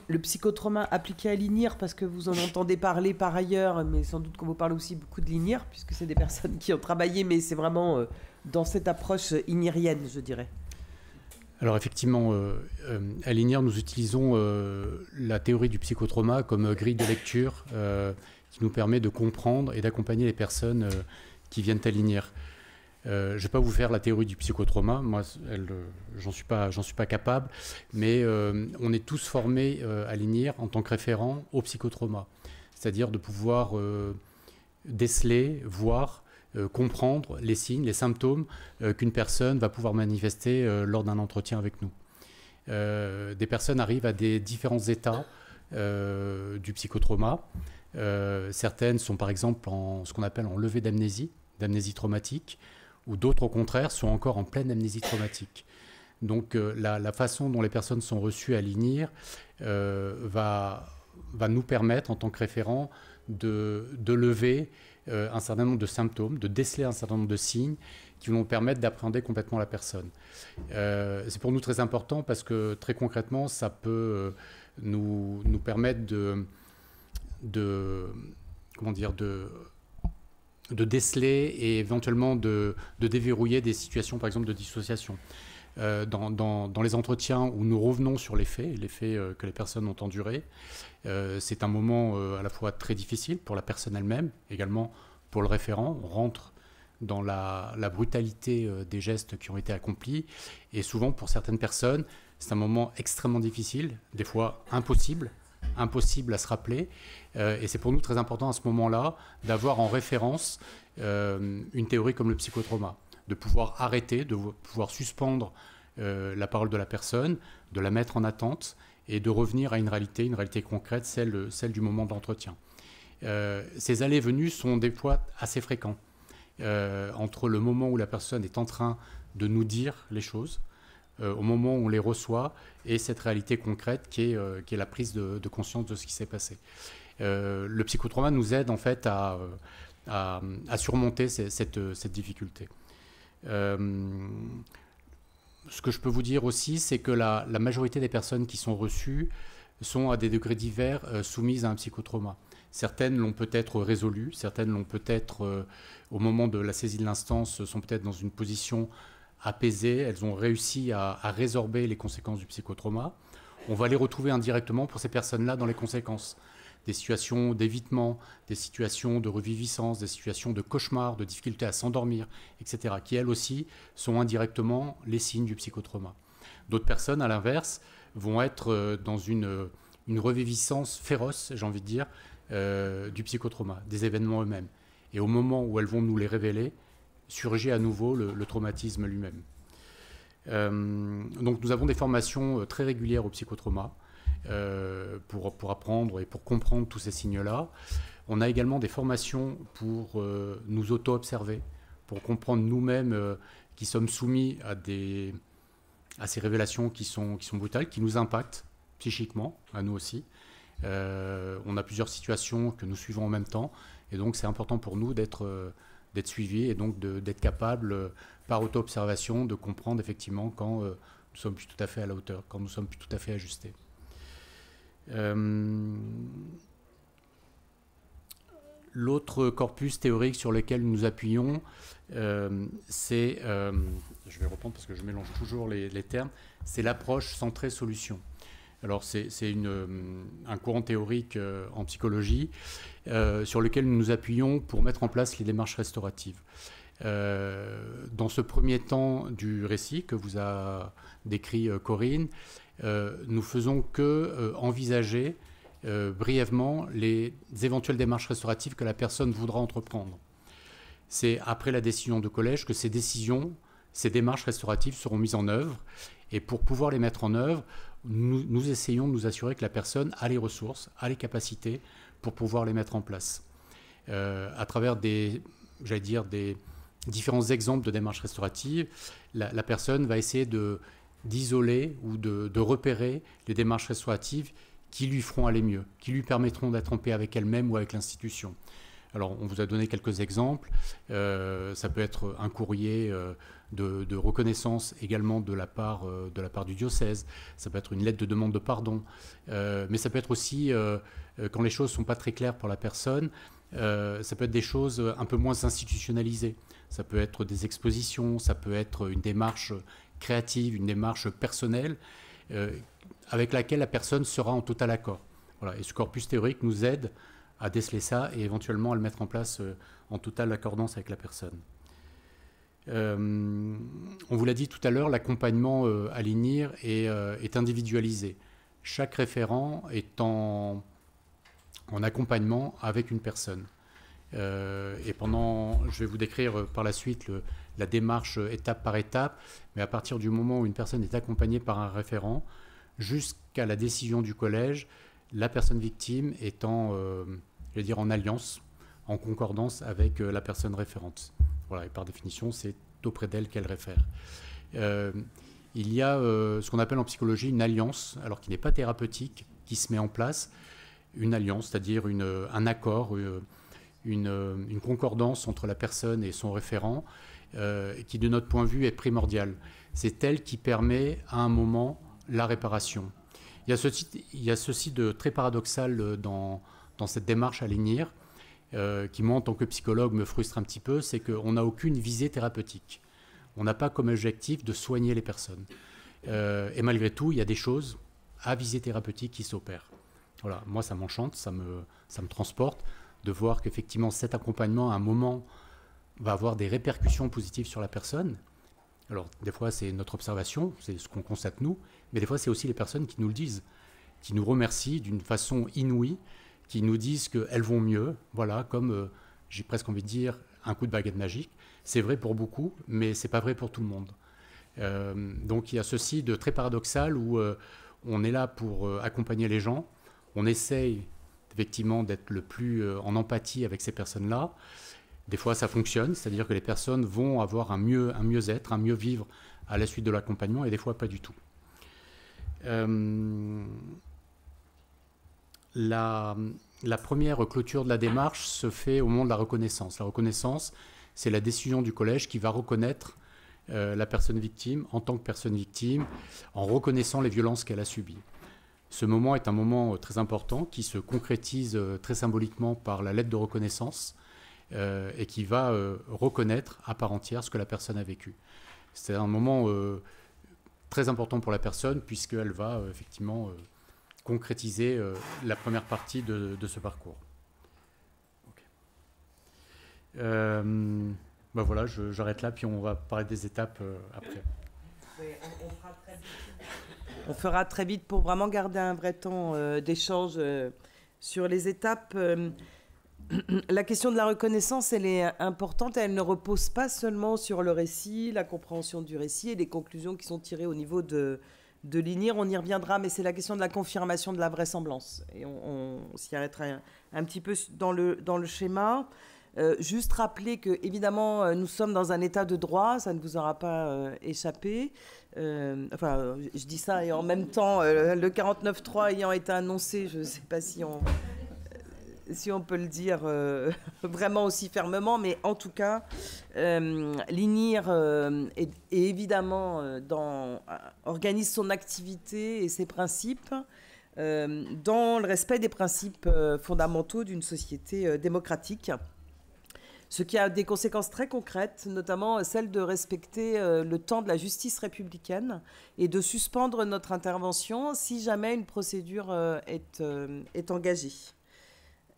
Le psychotrauma appliqué à l'INIR, parce que vous en entendez parler par ailleurs, mais sans doute qu'on vous parle aussi beaucoup de l'INIR, puisque c'est des personnes qui ont travaillé, mais c'est vraiment dans cette approche inirienne, je dirais. Alors effectivement, à l'INIR, nous utilisons la théorie du psychotrauma comme grille de lecture qui nous permet de comprendre et d'accompagner les personnes qui viennent à l'INIR. Je ne vais pas vous faire la théorie du psychotrauma, moi j'en suis pas capable, mais on est tous formés à l'INIR en tant que référent au psychotrauma, c'est-à-dire de pouvoir déceler, voir, comprendre les signes, les symptômes qu'une personne va pouvoir manifester lors d'un entretien avec nous. Des personnes arrivent à des différents états du psychotrauma. Certaines sont par exemple en ce qu'on appelle en levée d'amnésie traumatique, ou d'autres au contraire sont encore en pleine amnésie traumatique. Donc la façon dont les personnes sont reçues à l'INIR va nous permettre en tant que référent de lever un certain nombre de symptômes, de déceler un certain nombre de signes qui vont permettre d'appréhender complètement la personne. C'est pour nous très important parce que très concrètement ça peut nous permettre de déceler et éventuellement de déverrouiller des situations, par exemple, de dissociation. Dans les entretiens où nous revenons sur les faits que les personnes ont endurés, c'est un moment à la fois très difficile pour la personne elle-même, également pour le référent. On rentre dans la brutalité des gestes qui ont été accomplis, et souvent pour certaines personnes, c'est un moment extrêmement difficile, des fois impossible à se rappeler, et c'est pour nous très important à ce moment-là d'avoir en référence une théorie comme le psychotrauma, de pouvoir arrêter, de pouvoir suspendre la parole de la personne, de la mettre en attente et de revenir à une réalité concrète, celle du moment d'entretien. Ces allées et venues sont des fois assez fréquents entre le moment où la personne est en train de nous dire les choses, au moment où on les reçoit, et cette réalité concrète qui est la prise de conscience de ce qui s'est passé. Le psychotrauma nous aide en fait à surmonter cette difficulté. Ce que je peux vous dire aussi, c'est que la majorité des personnes qui sont reçues sont à des degrés divers soumises à un psychotrauma. Certaines l'ont peut-être résolu, certaines l'ont peut-être, au moment de la saisie de l'instance, sont peut-être dans une position apaisées, elles ont réussi à résorber les conséquences du psychotrauma. On va les retrouver indirectement pour ces personnes-là dans les conséquences. Des situations d'évitement, des situations de reviviscence, des situations de cauchemar, de difficulté à s'endormir, etc., qui elles aussi sont indirectement les signes du psychotrauma. D'autres personnes, à l'inverse, vont être dans une reviviscence féroce, j'ai envie de dire, du psychotrauma, des événements eux-mêmes. Et au moment où elles vont nous les révéler, surgit à nouveau le traumatisme lui-même. Donc nous avons des formations très régulières au psychotrauma pour apprendre et pour comprendre tous ces signes-là. On a également des formations pour nous auto-observer, pour comprendre nous-mêmes qui sommes soumis à ces révélations qui sont brutales, qui nous impactent psychiquement, à nous aussi. On a plusieurs situations que nous suivons en même temps, et donc c'est important pour nous d'être suivis et donc d'être capable, par auto-observation, de comprendre effectivement quand nous sommes plus tout à fait à la hauteur, quand nous sommes plus tout à fait ajustés. L'autre corpus théorique sur lequel nous nous appuyons, c'est, je vais reprendre parce que je mélange toujours les termes, c'est l'approche centrée solution. Alors c'est un courant théorique en psychologie sur lequel nous nous appuyons pour mettre en place les démarches restauratives. Dans ce premier temps du récit que vous a décrit Corinne, nous faisons que envisager brièvement les éventuelles démarches restauratives que la personne voudra entreprendre. C'est après la décision de collège que ces démarches restauratives seront mises en œuvre. Et pour pouvoir les mettre en œuvre, nous essayons de nous assurer que la personne a les ressources, a les capacités pour pouvoir les mettre en place. À travers des différents exemples de démarches restauratives, la personne va essayer d'isoler ou de repérer les démarches restauratives qui lui feront aller mieux, qui lui permettront d'être en paix avec elle-même ou avec l'institution. Alors, on vous a donné quelques exemples. Ça peut être un courrier de reconnaissance également de la part du diocèse. Ça peut être une lettre de demande de pardon. Mais ça peut être aussi, quand les choses ne sont pas très claires pour la personne, ça peut être des choses un peu moins institutionnalisées. Ça peut être des expositions, ça peut être une démarche créative, une démarche personnelle, avec laquelle la personne sera en total accord. Voilà. Et ce corpus théorique nous aide à déceler ça et éventuellement à le mettre en place en totale accordance avec la personne. On vous l'a dit tout à l'heure, l'accompagnement à l'INIR est individualisé. Chaque référent est en accompagnement avec une personne. Et je vais vous décrire par la suite la démarche étape par étape, mais à partir du moment où une personne est accompagnée par un référent, jusqu'à la décision du collège, la personne victime est en alliance, en concordance avec la personne référente. Voilà, et par définition, c'est auprès d'elle qu'elle réfère. Il y a ce qu'on appelle en psychologie une alliance, alors qui n'est pas thérapeutique, qui se met en place. Une alliance, c'est-à-dire un accord, une concordance entre la personne et son référent, qui de notre point de vue est primordiale. C'est elle qui permet à un moment la réparation. Il y a ceci de très paradoxal dans cette démarche à l'INIR, qui moi en tant que psychologue me frustre un petit peu, c'est qu'on n'a aucune visée thérapeutique. On n'a pas comme objectif de soigner les personnes. Et malgré tout, il y a des choses à visée thérapeutique qui s'opèrent. Voilà, moi ça m'enchante, ça me transporte de voir qu'effectivement cet accompagnement à un moment va avoir des répercussions positives sur la personne. Alors des fois c'est notre observation, c'est ce qu'on constate nous, mais des fois c'est aussi les personnes qui nous le disent, qui nous remercient d'une façon inouïe, qui nous disent qu'elles vont mieux, voilà, comme j'ai presque envie de dire un coup de baguette magique. C'est vrai pour beaucoup, mais c'est pas vrai pour tout le monde. Donc il y a ceci de très paradoxal où on est là pour accompagner les gens, on essaye effectivement d'être le plus en empathie avec ces personnes-là. Des fois ça fonctionne, c'est-à-dire que les personnes vont avoir un mieux-être, un mieux-vivre à la suite de l'accompagnement, et des fois pas du tout. La première clôture de la démarche se fait au moment de la reconnaissance. La reconnaissance, c'est la décision du collège qui va reconnaître la personne victime en tant que personne victime en reconnaissant les violences qu'elle a subies. Ce moment est un moment très important qui se concrétise très symboliquement par la lettre de reconnaissance et qui va reconnaître à part entière ce que la personne a vécu. C'est un moment très important pour la personne puisqu'elle va effectivement concrétiser la première partie de ce parcours. Okay. Ben voilà, j'arrête là, puis on va parler des étapes après. Oui, on fera très vite pour vraiment garder un vrai temps d'échange sur les étapes. La question de la reconnaissance, elle est importante et elle ne repose pas seulement sur le récit, la compréhension du récit et les conclusions qui sont tirées au niveau de l'INIR. On y reviendra, mais c'est la question de la confirmation de la vraisemblance. Et on s'y arrêtera un petit peu dans le schéma. Juste rappeler que, évidemment, nous sommes dans un état de droit, ça ne vous aura pas échappé. Je dis ça et en même temps, le 49.3 ayant été annoncé, je ne sais pas si on peut le dire vraiment aussi fermement, mais en tout cas, l'INIR est évidemment organise son activité et ses principes dans le respect des principes fondamentaux d'une société démocratique. Ce qui a des conséquences très concrètes, notamment celle de respecter le temps de la justice républicaine et de suspendre notre intervention si jamais une procédure est engagée.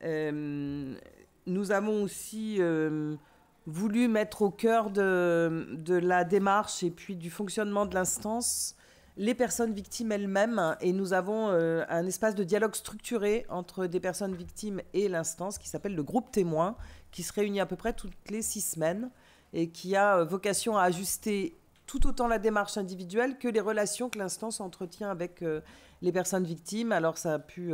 Nous avons aussi voulu mettre au cœur de la démarche et puis du fonctionnement de l'instance les personnes victimes elles-mêmes, et nous avons un espace de dialogue structuré entre des personnes victimes et l'instance qui s'appelle le groupe témoin, qui se réunit à peu près toutes les 6 semaines et qui a vocation à ajuster tout autant la démarche individuelle que les relations que l'instance entretient avec les personnes victimes. Alors ça a pu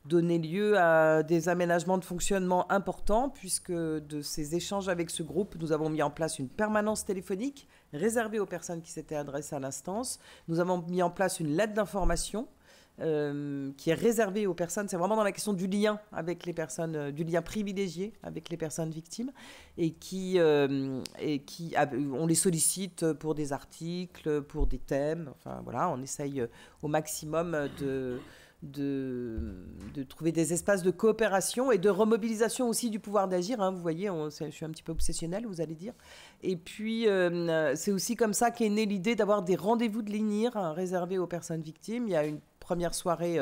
donner lieu à des aménagements de fonctionnement importants, puisque de ces échanges avec ce groupe, nous avons mis en place une permanence téléphonique réservée aux personnes qui s'étaient adressées à l'instance. Nous avons mis en place une lettre d'information qui est réservée aux personnes. C'est vraiment dans la question du lien avec les personnes, du lien privilégié avec les personnes victimes, et on les sollicite pour des articles, pour des thèmes. Enfin voilà, on essaye au maximum de trouver des espaces de coopération et de remobilisation aussi du pouvoir d'agir. Hein. Vous voyez, je suis un petit peu obsessionnelle, vous allez dire. Et puis, c'est aussi comme ça qu'est née l'idée d'avoir des rendez-vous de l'INIR réservés aux personnes victimes. Il y a une première soirée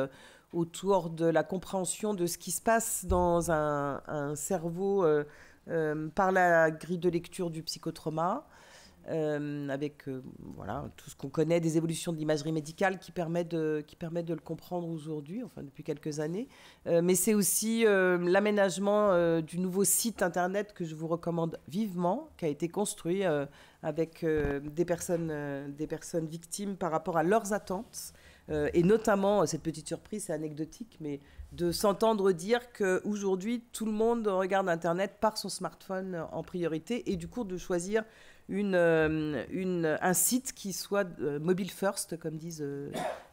autour de la compréhension de ce qui se passe dans un cerveau par la grille de lecture du psychotrauma. Avec voilà, tout ce qu'on connaît des évolutions de l'imagerie médicale qui permet de le comprendre aujourd'hui, enfin depuis quelques années. Mais c'est aussi l'aménagement du nouveau site internet que je vous recommande vivement, qui a été construit avec des personnes victimes par rapport à leurs attentes. Et notamment, cette petite surprise, c'est anecdotique, mais de s'entendre dire qu'aujourd'hui, tout le monde regarde Internet par son smartphone en priorité, et du coup de choisir un site qui soit mobile first, comme disent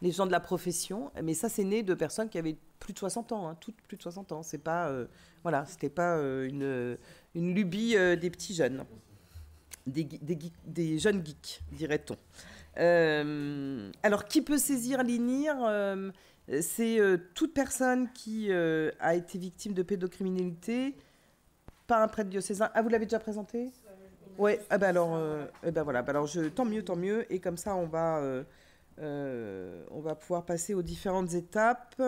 les gens de la profession. Mais ça, c'est né de personnes qui avaient plus de 60 ans, hein, toutes plus de 60 ans. C'est pas, voilà, c'était pas une lubie des petits jeunes, des jeunes geeks, dirait-on. Alors, qui peut saisir l'INIR ? C'est toute personne qui a été victime de pédocriminalité par un prêtre diocésain. Ah, vous l'avez déjà présenté ? Oui, ah ben alors, voilà. Alors tant mieux. Et comme ça, on va pouvoir passer aux différentes étapes.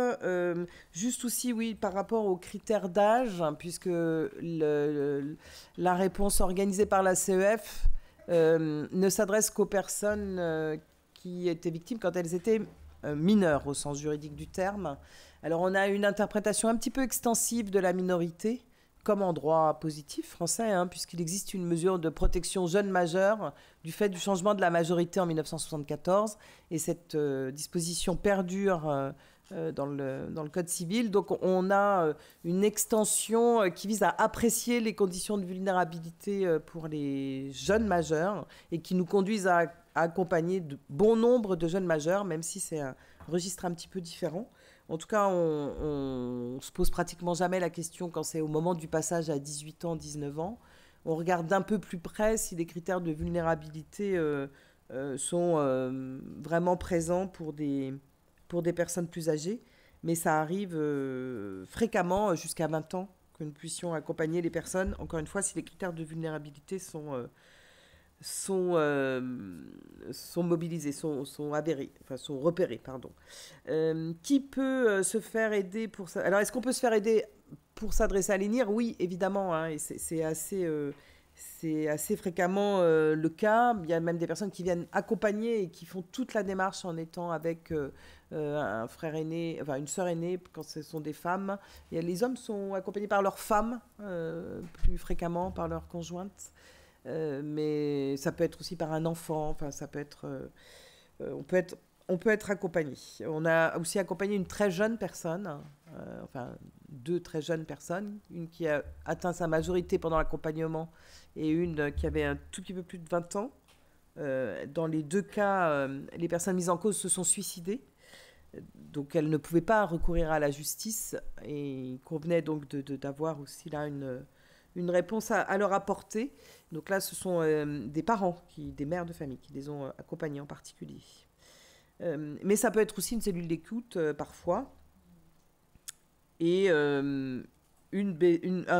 Juste aussi, oui, par rapport aux critères d'âge, hein, puisque la réponse organisée par la CEF ne s'adresse qu'aux personnes qui étaient victimes quand elles étaient mineures, au sens juridique du terme. Alors, on a une interprétation un petit peu extensive de la minorité, comme en droit positif français, hein, puisqu'il existe une mesure de protection jeune majeur du fait du changement de la majorité en 1974, et cette disposition perdure dans le Code civil. Donc on a une extension qui vise à apprécier les conditions de vulnérabilité pour les jeunes majeurs, et qui nous conduisent à accompagner de bon nombre de jeunes majeurs, même si c'est un registre un petit peu différent. En tout cas, on se pose pratiquement jamais la question quand c'est au moment du passage à 18 ans, 19 ans. On regarde d'un peu plus près si les critères de vulnérabilité sont vraiment présents pour des personnes plus âgées. Mais ça arrive fréquemment, jusqu'à 20 ans, que nous puissions accompagner les personnes. Encore une fois, si les critères de vulnérabilité sont mobilisés, sont avérés, enfin sont repérés, pardon. Qui peut se faire aider pour ça ? Alors, est-ce qu'on peut se faire aider pour s'adresser à l'INIR ? Oui, évidemment, hein, et c'est assez fréquemment le cas. Il y a même des personnes qui viennent accompagner et qui font toute la démarche en étant avec un frère aîné, enfin une sœur aînée quand ce sont des femmes. Et les hommes sont accompagnés par leurs femmes, plus fréquemment par leurs conjointes. Mais ça peut être aussi par un enfant. Enfin, ça peut être, on peut être accompagné. On a aussi accompagné une très jeune personne, enfin 2 très jeunes personnes, une qui a atteint sa majorité pendant l'accompagnement et une qui avait un tout petit peu plus de 20 ans. Dans les 2 cas, les personnes mises en cause se sont suicidées. Donc elles ne pouvaient pas recourir à la justice, et il convenait donc d'avoir aussi là une réponse à leur apporter. Donc là, ce sont des parents, des mères de famille qui les ont accompagnés en particulier. Mais ça peut être aussi une cellule d'écoute parfois, et un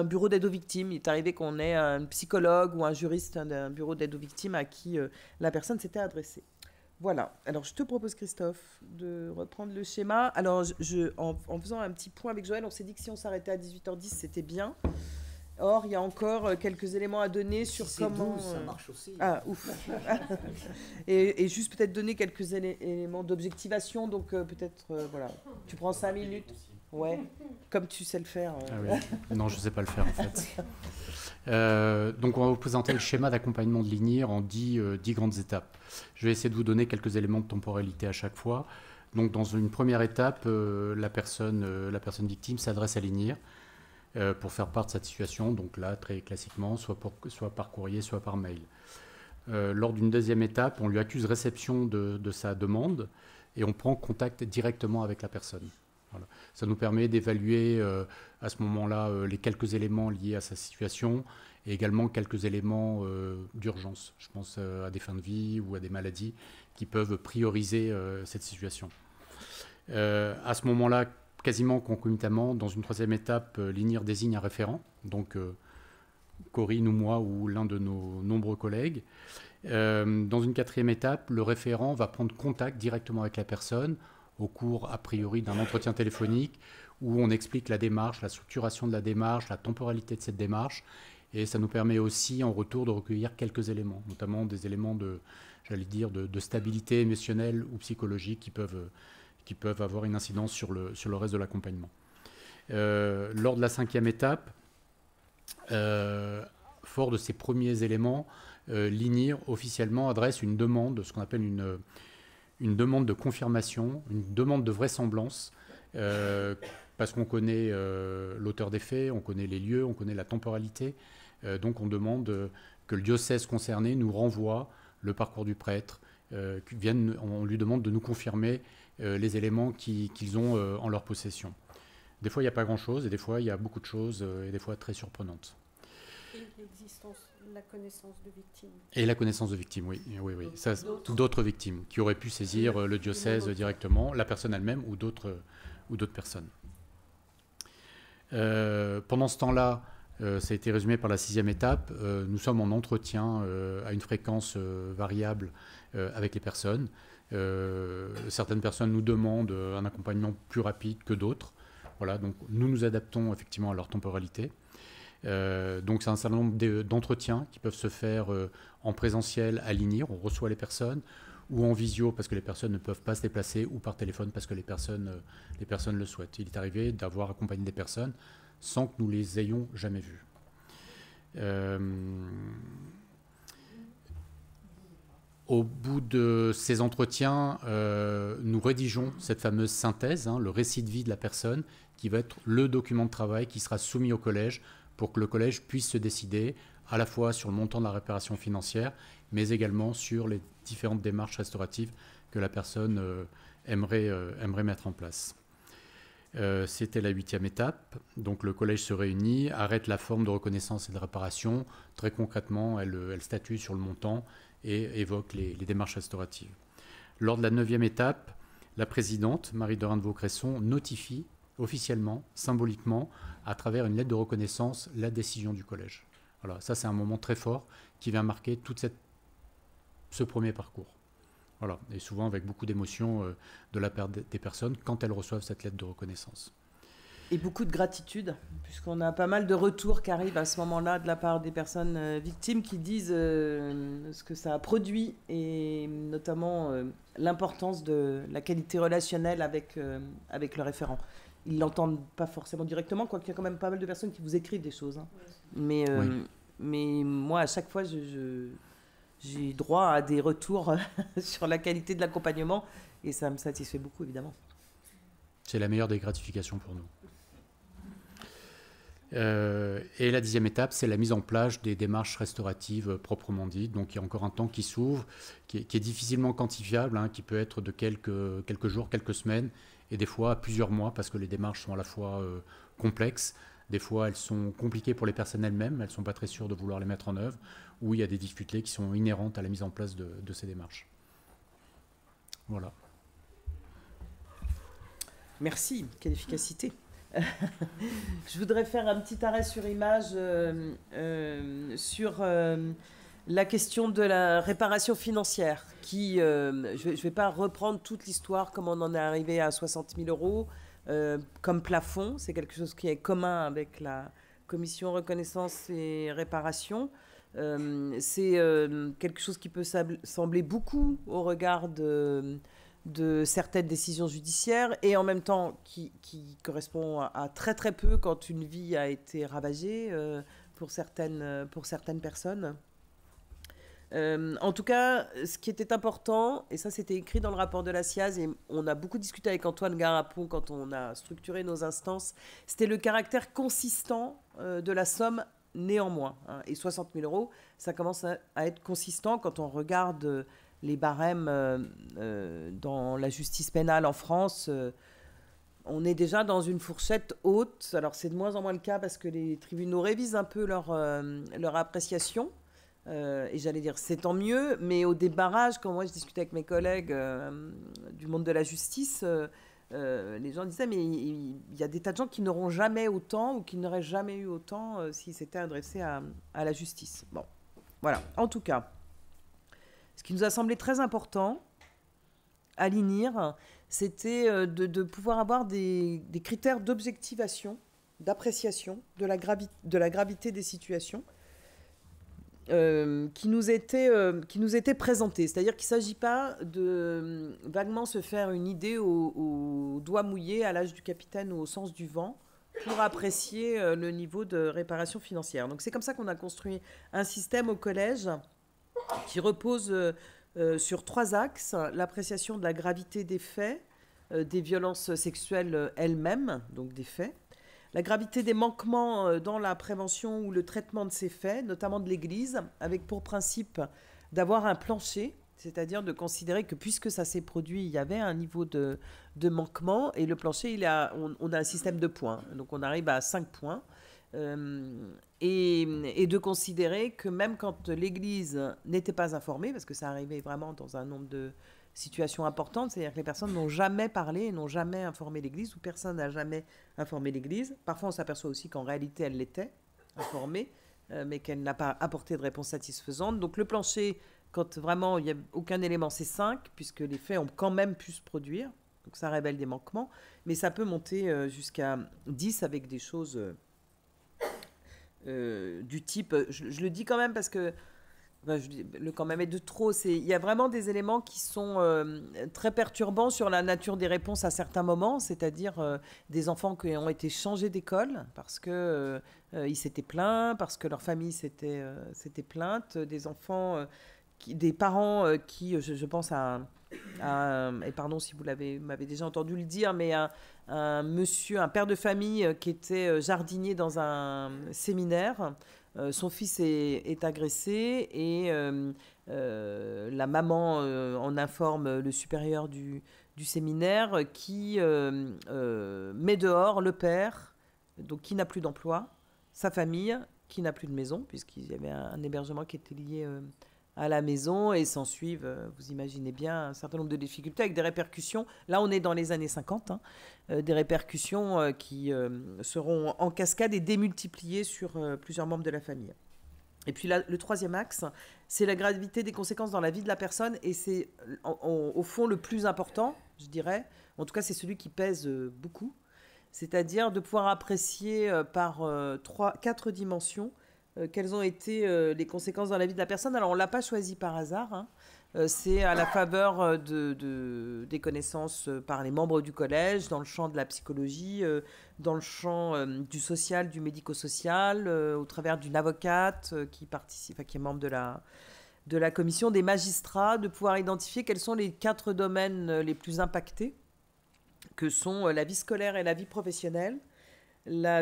bureau d'aide aux victimes. Il est arrivé qu'on ait un psychologue ou un juriste d'un bureau d'aide aux victimes à qui la personne s'était adressée. Voilà. Alors, je te propose, Christophe, de reprendre le schéma. Alors, en faisant un petit point avec Joël, on s'est dit que si on s'arrêtait à 18h10, c'était bien. Or, il y a encore quelques éléments à donner sur comment... 12, ça marche aussi. Ah, ouf. et juste peut-être donner quelques éléments d'objectivation. Donc, peut-être, voilà. Tu prends 5 minutes. Ouais, comme tu sais le faire. Ah oui. Non, je ne sais pas le faire, en fait. Donc, on va vous présenter le schéma d'accompagnement de l'INIR en 10 grandes étapes. Je vais essayer de vous donner quelques éléments de temporalité à chaque fois. Donc, dans une première étape, la personne victime s'adresse à l'INIR pour faire part de cette situation. Donc là, très classiquement, soit par courrier, soit par mail. Lors d'une deuxième étape, on lui accuse réception de sa demande et on prend contact directement avec la personne. Voilà. Ça nous permet d'évaluer à ce moment-là les quelques éléments liés à sa situation et également quelques éléments d'urgence. Je pense à des fins de vie ou à des maladies qui peuvent prioriser cette situation. À ce moment-là, quasiment concomitamment, dans une troisième étape, l'INIR désigne un référent, donc Corinne ou moi ou l'un de nos nombreux collègues. Dans une quatrième étape, le référent va prendre contact directement avec la personne au cours, a priori, d'un entretien téléphonique où on explique la démarche, la structuration de la démarche, la temporalité de cette démarche. Et ça nous permet aussi, en retour, de recueillir quelques éléments, notamment des éléments de stabilité émotionnelle ou psychologique qui peuvent avoir une incidence sur le reste de l'accompagnement. Lors de la cinquième étape, fort de ces premiers éléments, l'INIR officiellement adresse une demande, ce qu'on appelle une demande de confirmation, une demande de vraisemblance, parce qu'on connaît l'auteur des faits, on connaît les lieux, on connaît la temporalité. Donc on demande que le diocèse concerné nous renvoie le parcours du prêtre, on lui demande de nous confirmer les éléments qu'ils ont en leur possession. Des fois, il n'y a pas grand-chose, et des fois, il y a beaucoup de choses, et des fois très surprenantes. Et la connaissance de victimes. Et la connaissance de victimes, oui. Ça, d'autres victimes qui auraient pu saisir le diocèse directement, la personne elle-même ou d'autres personnes. Pendant ce temps-là, ça a été résumé par la sixième étape, nous sommes en entretien à une fréquence variable avec les personnes. Certaines personnes nous demandent un accompagnement plus rapide que d'autres. Voilà, donc nous nous adaptons effectivement à leur temporalité. Donc c'est un certain nombre d'entretiens qui peuvent se faire en présentiel à l'INIR, on reçoit les personnes, ou en visio parce que les personnes ne peuvent pas se déplacer, ou par téléphone parce que les personnes le souhaitent. Il est arrivé d'avoir accompagné des personnes sans que nous les ayons jamais vues. Au bout de ces entretiens, nous rédigeons cette fameuse synthèse, le récit de vie de la personne, qui va être le document de travail qui sera soumis au collège pour que le collège puisse se décider à la fois sur le montant de la réparation financière, mais également sur les différentes démarches restauratives que la personne aimerait mettre en place. C'était la 8e étape. Donc le collège se réunit, arrête la forme de reconnaissance et de réparation. Très concrètement, elle statue sur le montant et évoque les démarches restauratives. Lors de la 9e étape, la présidente, Marie-Dorin de Vaucresson, notifie officiellement, symboliquement, à travers une lettre de reconnaissance, la décision du collège. Voilà, ça c'est un moment très fort qui vient marquer tout ce premier parcours. Voilà, et souvent avec beaucoup d'émotion de la part des personnes quand elles reçoivent cette lettre de reconnaissance. Et beaucoup de gratitude, puisqu'on a pas mal de retours qui arrivent à ce moment-là de la part des personnes victimes qui disent ce que ça a produit et notamment l'importance de la qualité relationnelle avec le référent. Ils ne l'entendent pas forcément directement, quoiqu'il y a quand même pas mal de personnes qui vous écrivent des choses. Hein. Mais moi, à chaque fois, j'ai droit à des retours sur la qualité de l'accompagnement et ça me satisfait beaucoup, évidemment. C'est la meilleure des gratifications pour nous. Et la 10e étape, c'est la mise en place des démarches restauratives proprement dites. Donc il y a encore un temps qui s'ouvre, qui est difficilement quantifiable, qui peut être de quelques jours, quelques semaines, et des fois plusieurs mois, parce que les démarches sont à la fois complexes, des fois elles sont compliquées pour les personnes elles-mêmes, elles ne sont pas très sûres de vouloir les mettre en œuvre, ou il y a des difficultés qui sont inhérentes à la mise en place de ces démarches. Voilà. Merci, quelle efficacité. Je voudrais faire un petit arrêt sur image sur la question de la réparation financière, qui, je ne vais pas reprendre toute l'histoire, comment on en est arrivé à 60 000 euros comme plafond. C'est quelque chose qui est commun avec la commission reconnaissance et réparation. C'est quelque chose qui peut sembler beaucoup au regard de certaines décisions judiciaires et en même temps qui correspond à très très peu quand une vie a été ravagée pour certaines personnes. En tout cas, ce qui était important, et ça c'était écrit dans le rapport de la SIAZ, et on a beaucoup discuté avec Antoine Garapon quand on a structuré nos instances, c'était le caractère consistant de la somme néanmoins. Hein. Et 60 000 euros, ça commence à être consistant quand on regarde les barèmes dans la justice pénale en France. On est déjà dans une fourchette haute. Alors c'est de moins en moins le cas parce que les tribunaux révisent un peu leur appréciation. Et j'allais dire c'est tant mieux, mais au débarrage, quand moi je discutais avec mes collègues du monde de la justice, les gens disaient mais il y a des tas de gens qui n'auront jamais autant ou qui n'auraient jamais eu autant s'ils s'étaient adressés à la justice. Bon, voilà. En tout cas, ce qui nous a semblé très important à l'INIR, c'était de pouvoir avoir des critères d'objectivation, d'appréciation de la gravité des situations qui nous étaient présentés. C'est-à-dire qu'il ne s'agit pas de vaguement se faire une idée au doigt mouillé, à l'âge du capitaine ou au sens du vent, pour apprécier le niveau de réparation financière. Donc c'est comme ça qu'on a construit un système au collège qui repose sur 3 axes. L'appréciation de la gravité des faits, des violences sexuelles elles-mêmes, donc des faits. La gravité des manquements dans la prévention ou le traitement de ces faits, notamment de l'Église, avec pour principe d'avoir un plancher, c'est-à-dire de considérer que puisque ça s'est produit, il y avait un niveau de manquement, et le plancher, on a un système de points, donc on arrive à 5 points, et de considérer que même quand l'Église n'était pas informée, parce que ça arrivait vraiment dans un nombre de situations importantes, c'est-à-dire que les personnes n'ont jamais parlé, n'ont jamais informé l'Église, ou personne n'a jamais informé l'Église. Parfois, on s'aperçoit aussi qu'en réalité, elle l'était informée, mais qu'elle n'a pas apporté de réponse satisfaisante. Donc le plancher, quand vraiment il n'y a aucun élément, c'est 5, puisque les faits ont quand même pu se produire. Donc ça révèle des manquements, mais ça peut monter jusqu'à 10 avec des choses du type... Je le dis quand même parce que le quand même est de trop. Il y a vraiment des éléments qui sont très perturbants sur la nature des réponses à certains moments, c'est-à-dire des enfants qui ont été changés d'école parce que ils s'étaient plaints, parce que leur famille s'était plainte, des enfants, des parents qui, je pense à et pardon si vous m'avez déjà entendu le dire, mais un père de famille qui était jardinier dans un séminaire. Son fils est agressé et la maman en informe le supérieur du séminaire qui met dehors le père, donc qui n'a plus d'emploi, sa famille qui n'a plus de maison, puisqu'il y avait un hébergement qui était lié à la maison, et s'en suivent, vous imaginez bien, un certain nombre de difficultés avec des répercussions. Là, on est dans les années 50, hein, des répercussions qui seront en cascade et démultipliées sur plusieurs membres de la famille. Et puis là, le 3e axe, c'est la gravité des conséquences dans la vie de la personne, et c'est au fond le plus important, je dirais. En tout cas, c'est celui qui pèse beaucoup. C'est-à-dire de pouvoir apprécier par 4 dimensions quelles ont été les conséquences dans la vie de la personne. Alors, on ne l'a pas choisi par hasard, hein. C'est à la faveur des connaissances par les membres du collège, dans le champ de la psychologie, dans le champ du social, du médico-social, au travers d'une avocate qui participe, qui est membre de la commission, des magistrats, de pouvoir identifier quels sont les 4 domaines les plus impactés, que sont la vie scolaire et la vie professionnelle, la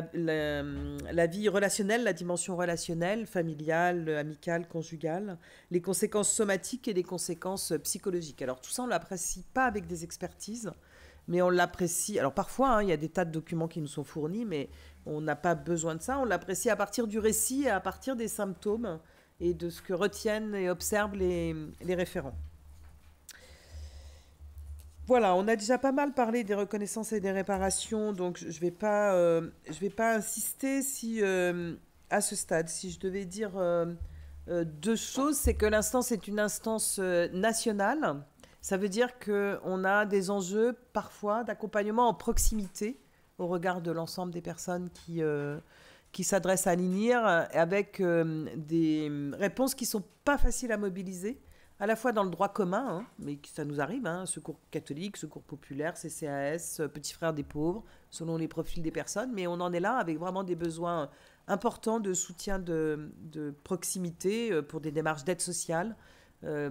vie relationnelle, la dimension relationnelle, familiale, amicale, conjugale, les conséquences somatiques et les conséquences psychologiques. Alors tout ça, on ne l'apprécie pas avec des expertises, mais on l'apprécie... Alors parfois, hein, il y a des tas de documents qui nous sont fournis, mais on n'a pas besoin de ça. On l'apprécie à partir du récit et à partir des symptômes et de ce que retiennent et observent les référents. Voilà, on a déjà pas mal parlé des reconnaissances et des réparations, donc je vais pas insister à ce stade. Si je devais dire 2 choses, c'est que l'instance est une instance nationale. Ça veut dire qu'on a des enjeux parfois d'accompagnement en proximité au regard de l'ensemble des personnes qui s'adressent à l'INIR, avec des réponses qui ne sont pas faciles à mobiliser, à la fois dans le droit commun, mais ça nous arrive, secours catholique, secours populaire, CCAS, petits frères des pauvres, selon les profils des personnes, mais on en est là avec vraiment des besoins importants de soutien de proximité pour des démarches d'aide sociale.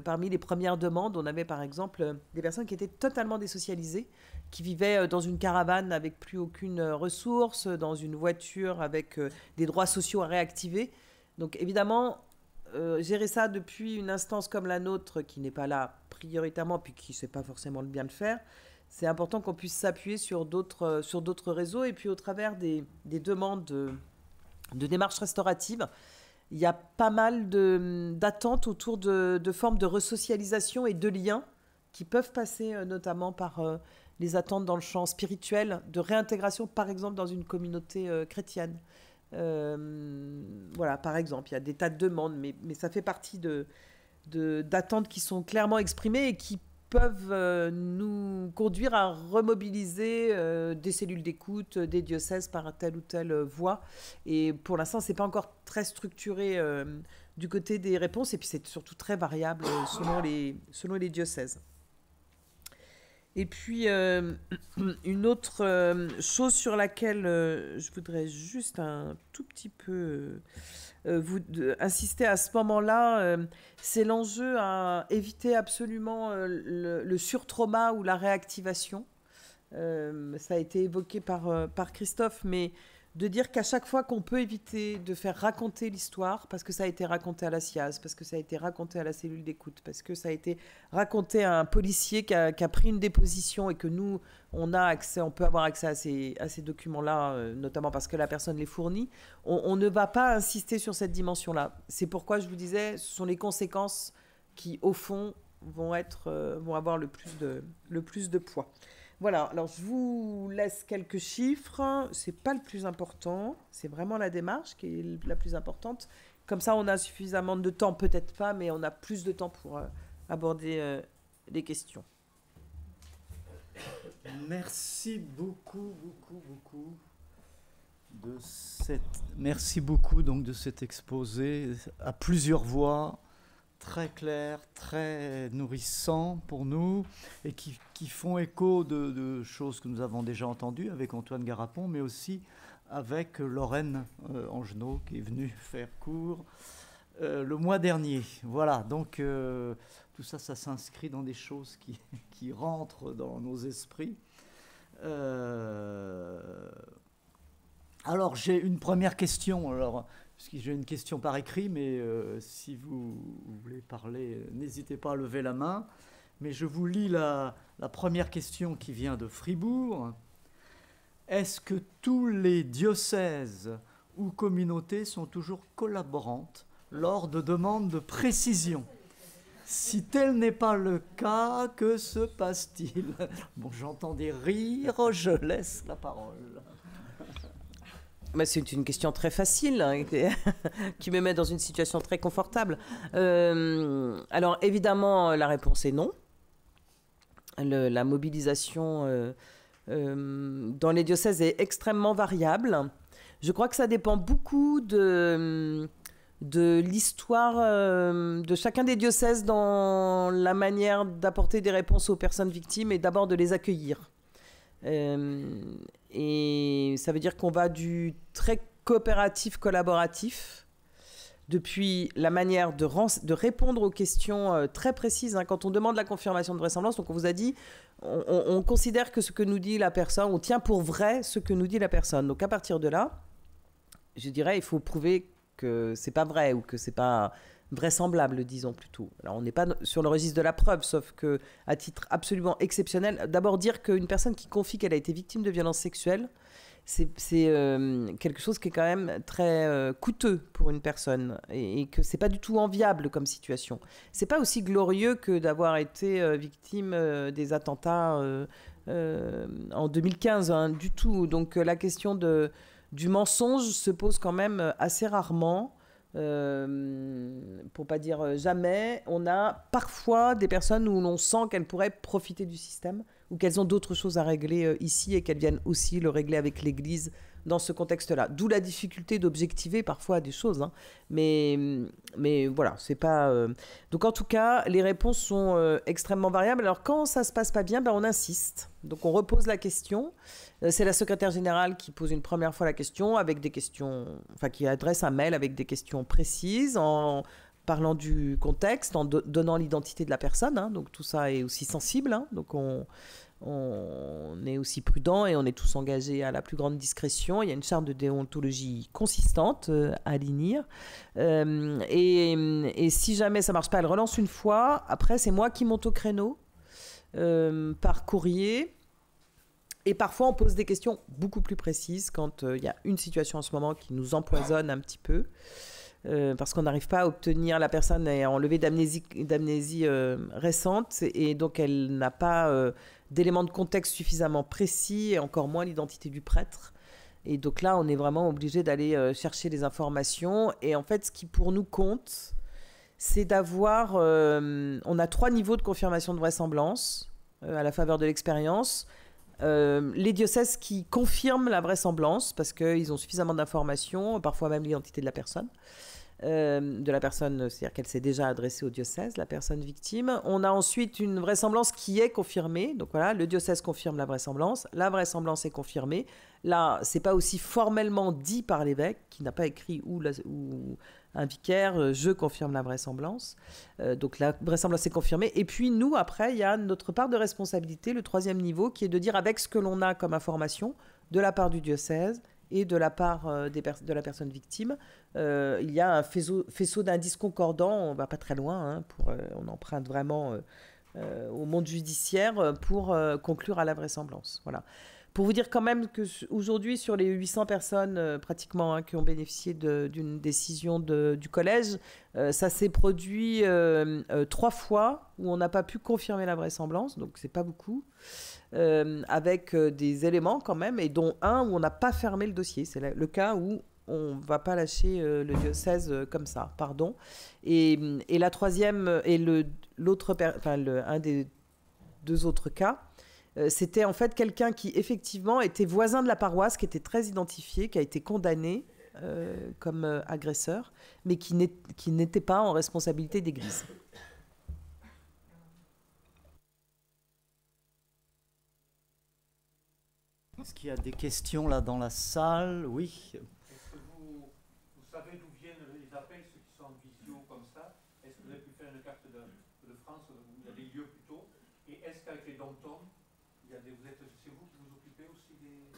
Parmi les premières demandes, on avait par exemple des personnes qui étaient totalement désocialisées, qui vivaient dans une caravane avec plus aucune ressource, dans une voiture avec des droits sociaux à réactiver. Donc évidemment, gérer ça depuis une instance comme la nôtre, qui n'est pas là prioritairement, puis qui ne sait pas forcément le bien le faire, c'est important qu'on puisse s'appuyer sur d'autres réseaux. Et puis au travers des demandes de démarches restauratives, il y a pas mal d'attentes autour de formes de resocialisation et de liens qui peuvent passer notamment par les attentes dans le champ spirituel, de réintégration par exemple dans une communauté chrétienne. Voilà, par exemple, il y a des tas de demandes, mais ça fait partie d'attentes qui sont clairement exprimées et qui peuvent nous conduire à remobiliser des cellules d'écoute, des diocèses par telle ou telle voie. Et pour l'instant, ce n'est pas encore très structuré du côté des réponses, et puis c'est surtout très variable selon les diocèses. Et puis, une autre chose sur laquelle je voudrais juste un tout petit peu insister à ce moment-là, c'est l'enjeu à éviter absolument le surtrauma ou la réactivation. Ça a été évoqué par Christophe, mais de dire qu'à chaque fois qu'on peut éviter de faire raconter l'histoire, parce que ça a été raconté à la SIAZ, parce que ça a été raconté à la cellule d'écoute, parce que ça a été raconté à un policier qui a pris une déposition et que nous, on peut avoir accès à ces documents-là, notamment parce que la personne les fournit, on ne va pas insister sur cette dimension-là. C'est pourquoi je vous disais, ce sont les conséquences qui, au fond, vont avoir le plus de poids. Voilà, alors je vous laisse quelques chiffres. C'est pas le plus important, c'est vraiment la démarche qui est la plus importante. Comme ça, on a suffisamment de temps, peut-être pas, mais on a plus de temps pour aborder les questions. Merci beaucoup merci beaucoup donc de cet exposé à plusieurs voix, très clair, très nourrissant pour nous, et qui font écho de choses que nous avons déjà entendues avec Antoine Garapon, mais aussi avec Lorraine Angenot, qui est venue faire cours le mois dernier. Voilà, donc tout ça s'inscrit dans des choses qui rentrent dans nos esprits. Alors, j'ai une première question. Alors, parce que j'ai une question par écrit, mais si vous voulez parler, n'hésitez pas à lever la main. Mais je vous lis la première question qui vient de Fribourg. Est-ce que tous les diocèses ou communautés sont toujours collaborantes lors de demandes de précision? Si tel n'est pas le cas, que se passe-t-il? Bon, j'entends des rires, je laisse la parole. C'est une question très facile, qui me met dans une situation très confortable. Alors évidemment, la réponse est non. La mobilisation dans les diocèses est extrêmement variable. Je crois que ça dépend beaucoup de l'histoire de chacun des diocèses dans la manière d'apporter des réponses aux personnes victimes et d'abord de les accueillir. Et ça veut dire qu'on va du très coopératif, collaboratif, depuis la manière de répondre aux questions très précises. Quand on demande la confirmation de vraisemblance, donc on vous a dit, on considère que ce que nous dit la personne, on tient pour vrai ce que nous dit la personne. Donc à partir de là, je dirais, il faut prouver que c'est pas vrai ou que c'est pas vraisemblable, disons plutôt. Alors on n'est pas sur le registre de la preuve, sauf que à titre absolument exceptionnel, d'abord dire qu'une personne qui confie qu'elle a été victime de violences sexuelles c'est quelque chose qui est quand même très coûteux pour une personne et que c'est pas du tout enviable comme situation. C'est pas aussi glorieux que d'avoir été victime des attentats en 2015, hein, du tout. Donc la question du mensonge se pose quand même assez rarement. Pour pas dire jamais, on a parfois des personnes où l'on sent qu'elles pourraient profiter du système ou qu'elles ont d'autres choses à régler ici et qu'elles viennent aussi le régler avec l'Église dans ce contexte-là. D'où la difficulté d'objectiver parfois des choses. Hein. Mais voilà, c'est pas... Donc en tout cas, les réponses sont extrêmement variables. Alors quand ça se passe pas bien, on insiste. Donc on repose la question. C'est la secrétaire générale qui pose une première fois la question avec des questions... Enfin, qui adresse un mail avec des questions précises en parlant du contexte, en donnant l'identité de la personne. Hein. Donc tout ça est aussi sensible. Hein. Donc on est aussi prudent et on est tous engagés à la plus grande discrétion. Il y a une charte de déontologie consistante à l'INIR. Et si jamais ça ne marche pas, elle relance une fois. Après, c'est moi qui monte au créneau par courrier. Et parfois, on pose des questions beaucoup plus précises quand il y a une situation en ce moment qui nous empoisonne un petit peu. Parce qu'on n'arrive pas à obtenir, la personne est enlevée d'amnésie récente et donc elle n'a pas d'éléments de contexte suffisamment précis et encore moins l'identité du prêtre. Et donc là, on est vraiment obligé d'aller chercher les informations. Et en fait, ce qui pour nous compte, c'est d'avoir... on a 3 niveaux de confirmation de vraisemblance à la faveur de l'expérience. Les diocèses qui confirment la vraisemblance parce qu'ils ont suffisamment d'informations, parfois même l'identité de la personne. C'est-à-dire qu'elle s'est déjà adressée au diocèse, la personne victime. On a ensuite une vraisemblance qui est confirmée. Donc voilà, le diocèse confirme la vraisemblance est confirmée. Là, c'est pas aussi formellement dit par l'évêque, qui n'a pas écrit ou un vicaire, je confirme la vraisemblance. Donc la vraisemblance est confirmée. Et puis nous, après, il y a notre part de responsabilité, le 3e niveau, qui est de dire avec ce que l'on a comme information, de la part du diocèse, et de la part de la personne victime, il y a un faisceau d'indices concordants, on ne va pas très loin, hein, on emprunte vraiment au monde judiciaire pour conclure à la vraisemblance. Voilà. Pour vous dire quand même qu'aujourd'hui, sur les 800 personnes pratiquement hein, qui ont bénéficié d'une décision du collège, ça s'est produit 3 fois où on n'a pas pu confirmer la vraisemblance, donc c'est pas beaucoup. Avec des éléments quand même, et dont un où on n'a pas fermé le dossier. C'est le cas où on ne va pas lâcher le diocèse comme ça, pardon. Et la 3e, et un des 2 autres cas, c'était en fait quelqu'un qui effectivement était voisin de la paroisse, qui était très identifié, qui a été condamné comme agresseur, mais qui n'était pas en responsabilité d'église. Est-ce qu'il y a des questions là dans la salle? Oui. Est-ce que vous savez d'où viennent les appels, ceux qui sont en visio comme ça? Est-ce que vous avez pu faire une carte de France où il y a des lieux plutôt? Et est-ce qu'avec les dom-toms, c'est vous qui vous occupez aussi des...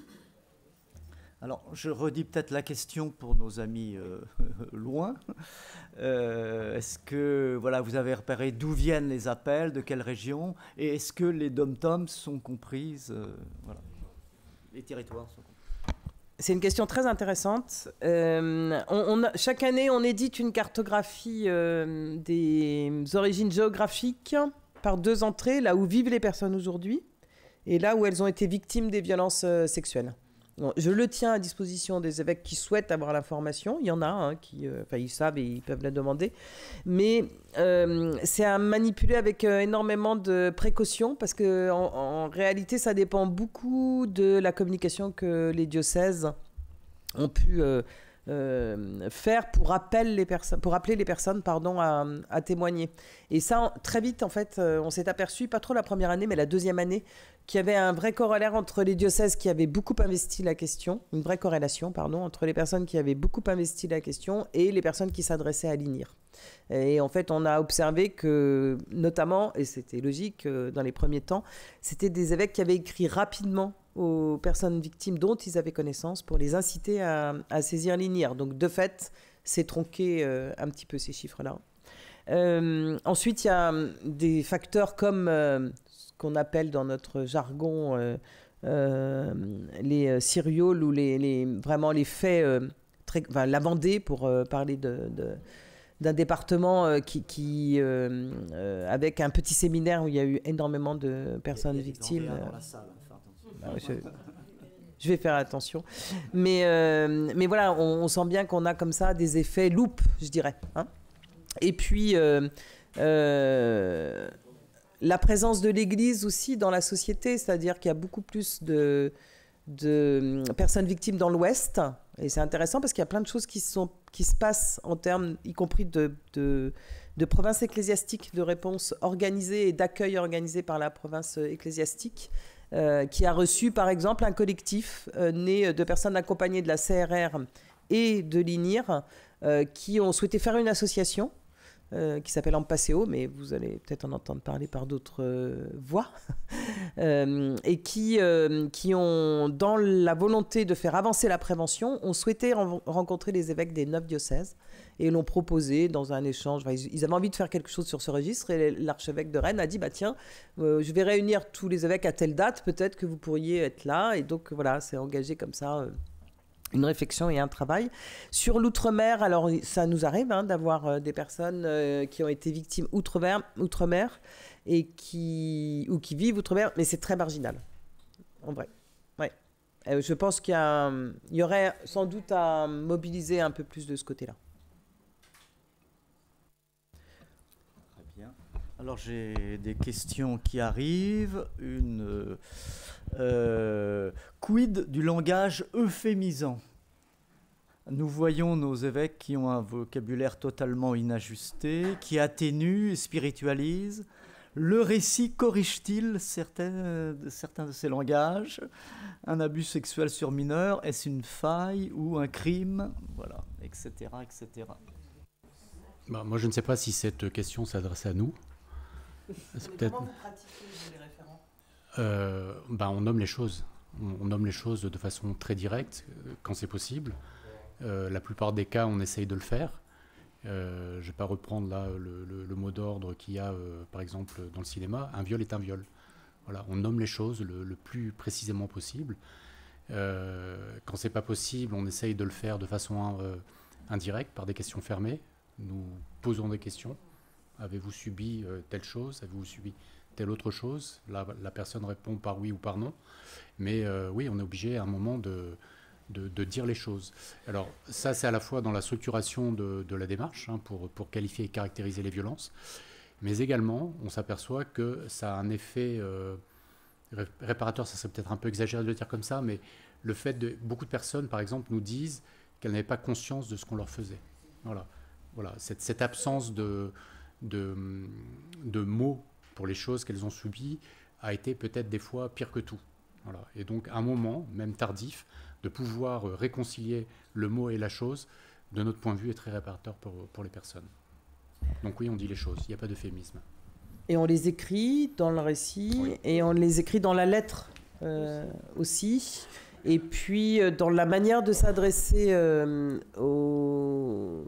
Alors, je redis peut-être la question pour nos amis loin. Est-ce que voilà, vous avez repéré d'où viennent les appels, de quelle région? Et est-ce que les dom-toms sont comprises voilà. Les territoires sont compris. C'est une question très intéressante. Chaque année, on édite une cartographie des origines géographiques par 2 entrées, là où vivent les personnes aujourd'hui et là où elles ont été victimes des violences sexuelles. Bon, je le tiens à disposition des évêques qui souhaitent avoir l'information. Il y en a hein, qui ils savent et ils peuvent la demander. Mais c'est à manipuler avec énormément de précautions parce qu'en réalité, ça dépend beaucoup de la communication que les diocèses ont pu faire pour appeler les personnes à témoigner. Et ça, très vite, en fait, on s'est aperçu, pas trop la première année, mais la 2e année, qu'il y avait un vrai corollaire entre les diocèses qui avaient beaucoup investi la question, une vraie corrélation, pardon, entre les personnes qui avaient beaucoup investi la question et les personnes qui s'adressaient à l'INIR. Et en fait, on a observé que, notamment, et c'était logique dans les premiers temps, c'était des évêques qui avaient écrit rapidement aux personnes victimes dont ils avaient connaissance pour les inciter à saisir l'INIR. Donc, de fait, c'est tronqué un petit peu ces chiffres-là. Ensuite, il y a des facteurs comme ce qu'on appelle dans notre jargon les Sirioles ou vraiment les faits, la Vendée, pour parler d'un département avec un petit séminaire où il y a eu énormément de personnes victimes. Dans la salle, je vais faire attention. Mais voilà, on sent bien qu'on a comme ça des effets loupe, je dirais. Hein. Et puis, la présence de l'Église aussi dans la société, c'est-à-dire qu'il y a beaucoup plus de personnes victimes dans l'Ouest. Et c'est intéressant parce qu'il y a plein de choses qui se passent en termes, y compris de provinces ecclésiastiques, de réponses organisées et d'accueil organisé par la province ecclésiastique, qui a reçu par exemple un collectif né de personnes accompagnées de la CRR et de l'INIR qui ont souhaité faire une association qui s'appelle Ampaseo, mais vous allez peut-être en entendre parler par d'autres voix, et qui ont, dans la volonté de faire avancer la prévention, ont souhaité rencontrer les évêques des 9 diocèses et l'ont proposé dans un échange. Enfin, ils avaient envie de faire quelque chose sur ce registre et l'archevêque de Rennes a dit, bah tiens, je vais réunir tous les évêques à telle date, peut-être que vous pourriez être là. Et donc voilà, c'est engagé comme ça une réflexion et un travail. Sur l'outre-mer, alors ça nous arrive d'avoir des personnes qui ont été victimes outre-mer et qui vivent outre-mer, mais c'est très marginal, en vrai. Ouais. Je pense qu'il y aurait sans doute à mobiliser un peu plus de ce côté-là. Très bien. Alors j'ai des questions qui arrivent. Quid du langage euphémisant? Nous voyons nos évêques qui ont un vocabulaire totalement inajusté, qui atténue et spiritualise. Le récit corrige-t-il certains de ces langages? Un abus sexuel sur mineur, est-ce une faille ou un crime? Voilà, etc. etc. Bah, moi, je ne sais pas si cette question s'adresse à nous. Comment vous pratiquez les référents? On nomme les choses. On nomme les choses de façon très directe, quand c'est possible. La plupart des cas, on essaye de le faire. Je ne vais pas reprendre là le mot d'ordre qu'il y a, par exemple, dans le cinéma. Un viol est un viol. Voilà, on nomme les choses le plus précisément possible. Quand ce n'est pas possible, on essaye de le faire de façon indirecte, par des questions fermées. Nous posons des questions. Avez-vous subi telle chose? Avez-vous subi telle autre chose? La personne répond par oui ou par non. Mais oui, on est obligé à un moment de dire les choses. Alors ça, c'est à la fois dans la structuration de la démarche, pour qualifier et caractériser les violences, mais également, on s'aperçoit que ça a un effet réparateur, ça serait peut-être un peu exagéré de le dire comme ça, mais le fait de... Beaucoup de personnes, par exemple, nous disent qu'elles n'avaient pas conscience de ce qu'on leur faisait. Voilà. Cette absence de mots pour les choses qu'elles ont subies a été peut-être des fois pire que tout. Voilà. Et donc, à un moment, même tardif, de pouvoir réconcilier le mot et la chose, de notre point de vue, est très réparateur pour les personnes. Donc oui, on dit les choses, il n'y a pas d'euphémisme. Et on les écrit dans le récit, oui. Et on les écrit dans la lettre aussi. Et puis, dans la manière de s'adresser à nos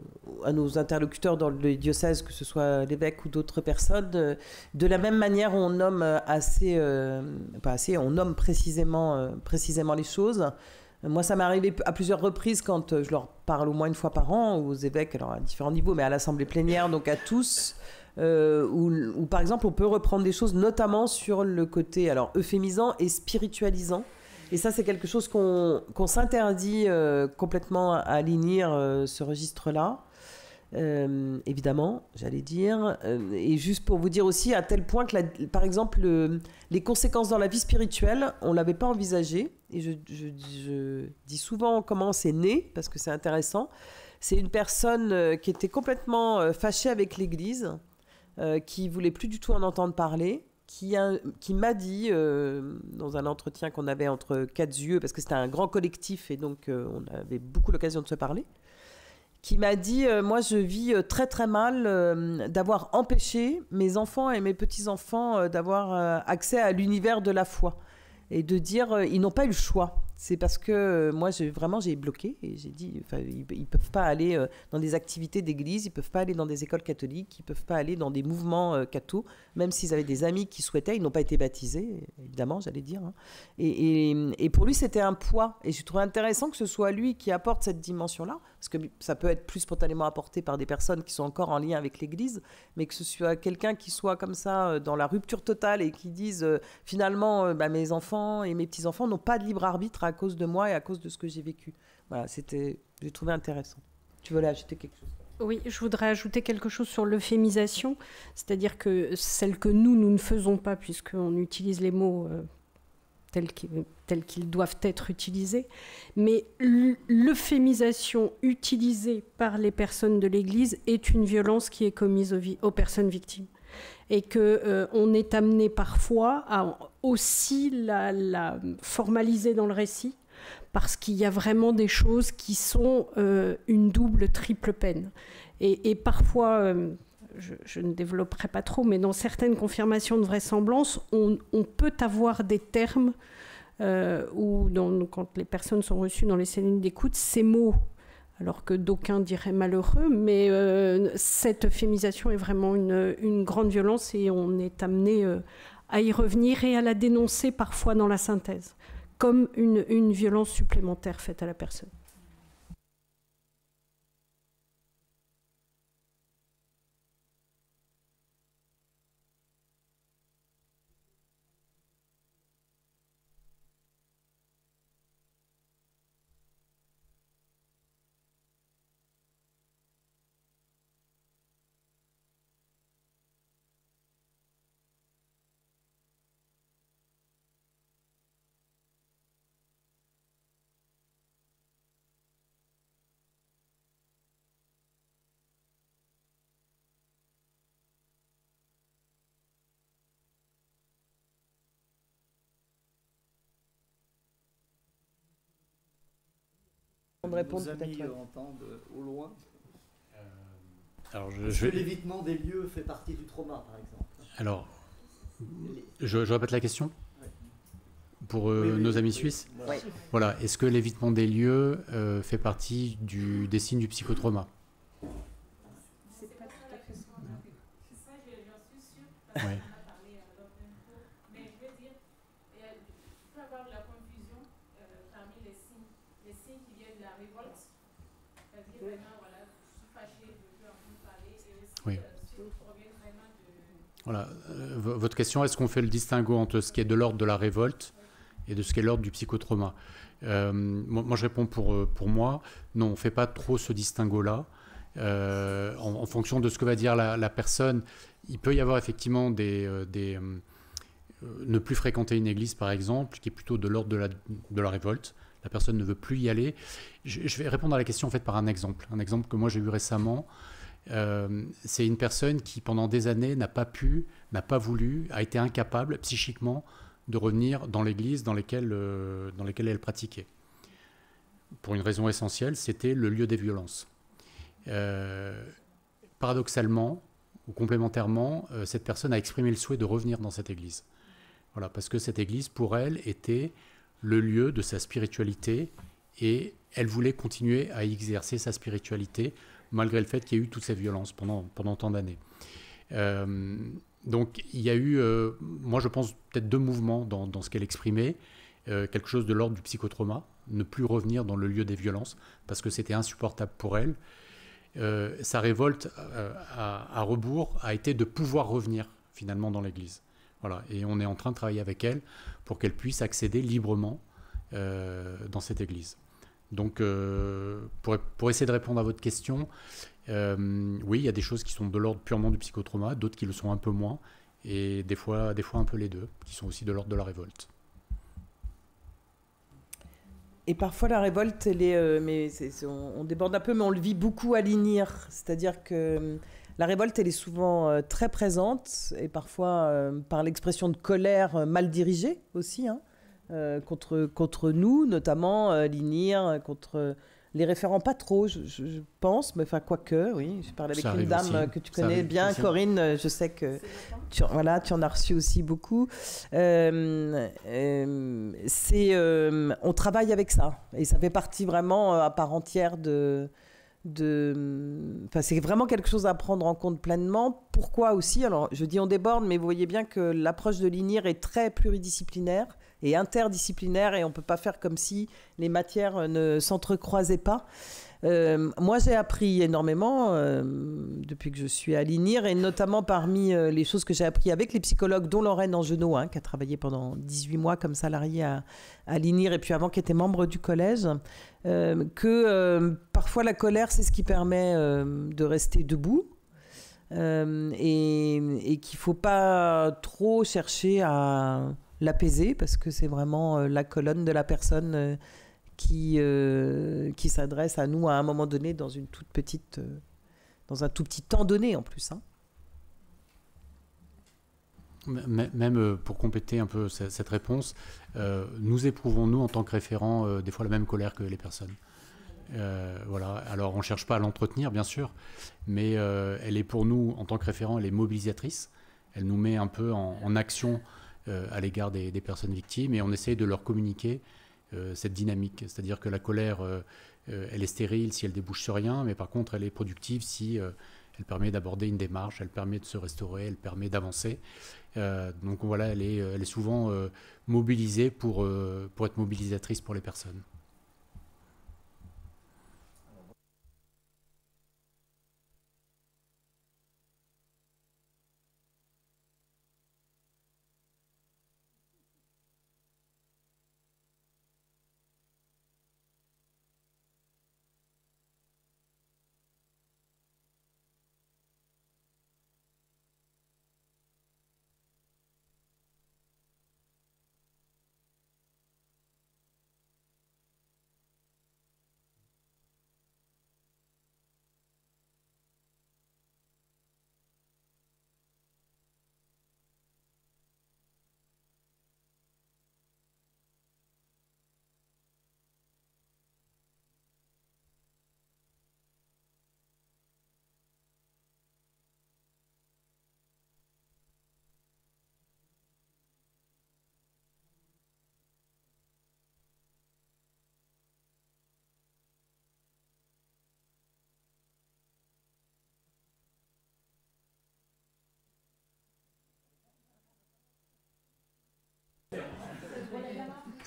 interlocuteurs dans le diocèse, que ce soit l'évêque ou d'autres personnes, de la même manière, on nomme on nomme précisément les choses. Moi, ça m'est arrivé à plusieurs reprises quand je leur parle au moins une fois par an, aux évêques, alors à différents niveaux, mais à l'assemblée plénière, donc à tous, où par exemple, on peut reprendre des choses, notamment sur le côté euphémisant et spiritualisant. Et ça, c'est quelque chose qu'on s'interdit complètement à l'INIR, ce registre-là. Évidemment, j'allais dire. Et juste pour vous dire aussi, à tel point que, par exemple, les conséquences dans la vie spirituelle, on ne l'avait pas envisagé. Et je dis souvent comment c'est né, parce que c'est intéressant. C'est une personne qui était complètement fâchée avec l'Église, qui ne voulait plus du tout en entendre parler, qui m'a dit, dans un entretien qu'on avait entre quatre yeux, parce que c'était un grand collectif et donc on avait beaucoup l'occasion de se parler, qui m'a dit moi je vis très très mal d'avoir empêché mes enfants et mes petits-enfants d'avoir accès à l'univers de la foi, et de dire ils n'ont pas eu le choix. C'est parce que moi, j'ai bloqué et j'ai dit, ils peuvent pas aller dans des activités d'église, ils peuvent pas aller dans des écoles catholiques, ils peuvent pas aller dans des mouvements catho, même s'ils avaient des amis qui souhaitaient, ils n'ont pas été baptisés, évidemment, j'allais dire. Hein. Et pour lui, c'était un poids. Et je trouvais intéressant que ce soit lui qui apporte cette dimension-là, parce que ça peut être plus spontanément apporté par des personnes qui sont encore en lien avec l'église, mais que ce soit quelqu'un qui soit comme ça dans la rupture totale et qui dise finalement, mes enfants et mes petits-enfants n'ont pas de libre arbitre à cause de moi et à cause de ce que j'ai vécu. Voilà, j'ai trouvé intéressant. Tu voulais ajouter quelque chose ? Oui, je voudrais ajouter quelque chose sur l'euphémisation, c'est-à-dire que celle que nous ne faisons pas, puisqu'on utilise les mots tels qu'ils doivent être utilisés, mais l'euphémisation utilisée par les personnes de l'Église est une violence qui est commise aux personnes victimes. Et qu'on est amené parfois à aussi la formaliser dans le récit, parce qu'il y a vraiment des choses qui sont une double, triple peine. Et parfois, je ne développerai pas trop, mais dans certaines confirmations de vraisemblance, on peut avoir des termes où, quand les personnes sont reçues dans les cellules d'écoute, ces mots, alors que d'aucuns diraient malheureux, mais cette euphémisation est vraiment une grande violence et on est amené à y revenir et à la dénoncer parfois dans la synthèse, comme une violence supplémentaire faite à la personne. Nos amis entendent au loin. Est-ce que l'évitement des lieux fait partie du trauma, par exemple? Alors, je répète la question pour nos amis suisses. Oui. Voilà. Est-ce que l'évitement des lieux fait partie des signes du psychotrauma? C'est pas tout à fait ça. Ça, j'en suis sûre, parce qu'on en a parlé à l'autre info. Mais je veux dire, il peut y avoir de la confusion parmi les signes qui viennent de la révolte. C'est-à-dire vraiment, voilà, je suis fâchée, je veux en plus parler. Et aussi, ceux qui proviennent vraiment de... Voilà. Votre question, est-ce qu'on fait le distinguo entre ce qui est de l'ordre de la révolte et de ce qui est l'ordre du psychotrauma? Moi, je réponds pour moi. Non, on ne fait pas trop ce distinguo-là. En fonction de ce que va dire la personne, il peut y avoir effectivement ne plus fréquenter une église, par exemple, qui est plutôt de l'ordre de la révolte. La personne ne veut plus y aller. Je vais répondre à la question en fait par un exemple que moi j'ai eu récemment. C'est une personne qui pendant des années n'a pas voulu, a été incapable psychiquement de revenir dans l'église dans laquelle elle pratiquait. Pour une raison essentielle, c'était le lieu des violences. Paradoxalement ou complémentairement, cette personne a exprimé le souhait de revenir dans cette église. Voilà, parce que cette église, pour elle, était le lieu de sa spiritualité et elle voulait continuer à exercer sa spiritualité malgré le fait qu'il y ait eu toutes ces violences pendant tant d'années. Donc il y a eu, moi je pense, peut-être deux mouvements dans ce qu'elle exprimait. Quelque chose de l'ordre du psychotrauma, ne plus revenir dans le lieu des violences parce que c'était insupportable pour elle. Sa révolte à rebours a été de pouvoir revenir finalement dans l'église. Voilà. Et on est en train de travailler avec elle pour qu'elle puisse accéder librement dans cette église. Donc pour essayer de répondre à votre question, oui, il y a des choses qui sont de l'ordre purement du psychotrauma, d'autres qui le sont un peu moins, et des fois un peu les deux, qui sont aussi de l'ordre de la révolte. Et parfois la révolte, on déborde un peu, mais on le vit beaucoup à l'INIR. C'est-à-dire que la révolte, elle est souvent très présente, et parfois par l'expression de colère mal dirigée aussi, hein, contre nous, notamment l'INIR, contre Les référents, pas trop, je pense, mais enfin, quoique, oui. J'ai parlé avec une dame aussi, que tu connais bien, Corinne, je sais que tu en as reçu aussi beaucoup. On travaille avec ça, et ça fait partie vraiment à part entière enfin, c'est vraiment quelque chose à prendre en compte pleinement. Pourquoi aussi? Alors, je dis on déborde, mais vous voyez bien que l'approche de l'INIR est très pluridisciplinaire et interdisciplinaire, et on ne peut pas faire comme si les matières ne s'entrecroisaient pas. Moi, j'ai appris énormément depuis que je suis à l'INIR, et notamment parmi les choses que j'ai appris avec les psychologues, dont Lorraine Angenot, qui a travaillé pendant 18 mois comme salariée à l'INIR, et puis avant qui était membre du collège, que parfois la colère, c'est ce qui permet de rester debout, et qu'il ne faut pas trop chercher à l'apaiser, parce que c'est vraiment la colonne de la personne qui s'adresse à nous à un moment donné dans un tout petit temps donné en plus. Même pour compléter un peu cette réponse, nous éprouvons, nous, en tant que référents, des fois la même colère que les personnes. Voilà. Alors, on ne cherche pas à l'entretenir, bien sûr, mais elle est pour nous, en tant que référent, elle est mobilisatrice. Elle nous met un peu en action à l'égard des personnes victimes, et on essaye de leur communiquer cette dynamique. C'est-à-dire que la colère, elle est stérile si elle débouche sur rien, mais par contre, elle est productive si elle permet d'aborder une démarche, elle permet de se restaurer, elle permet d'avancer. Donc voilà, elle est souvent mobilisée pour être mobilisatrice pour les personnes.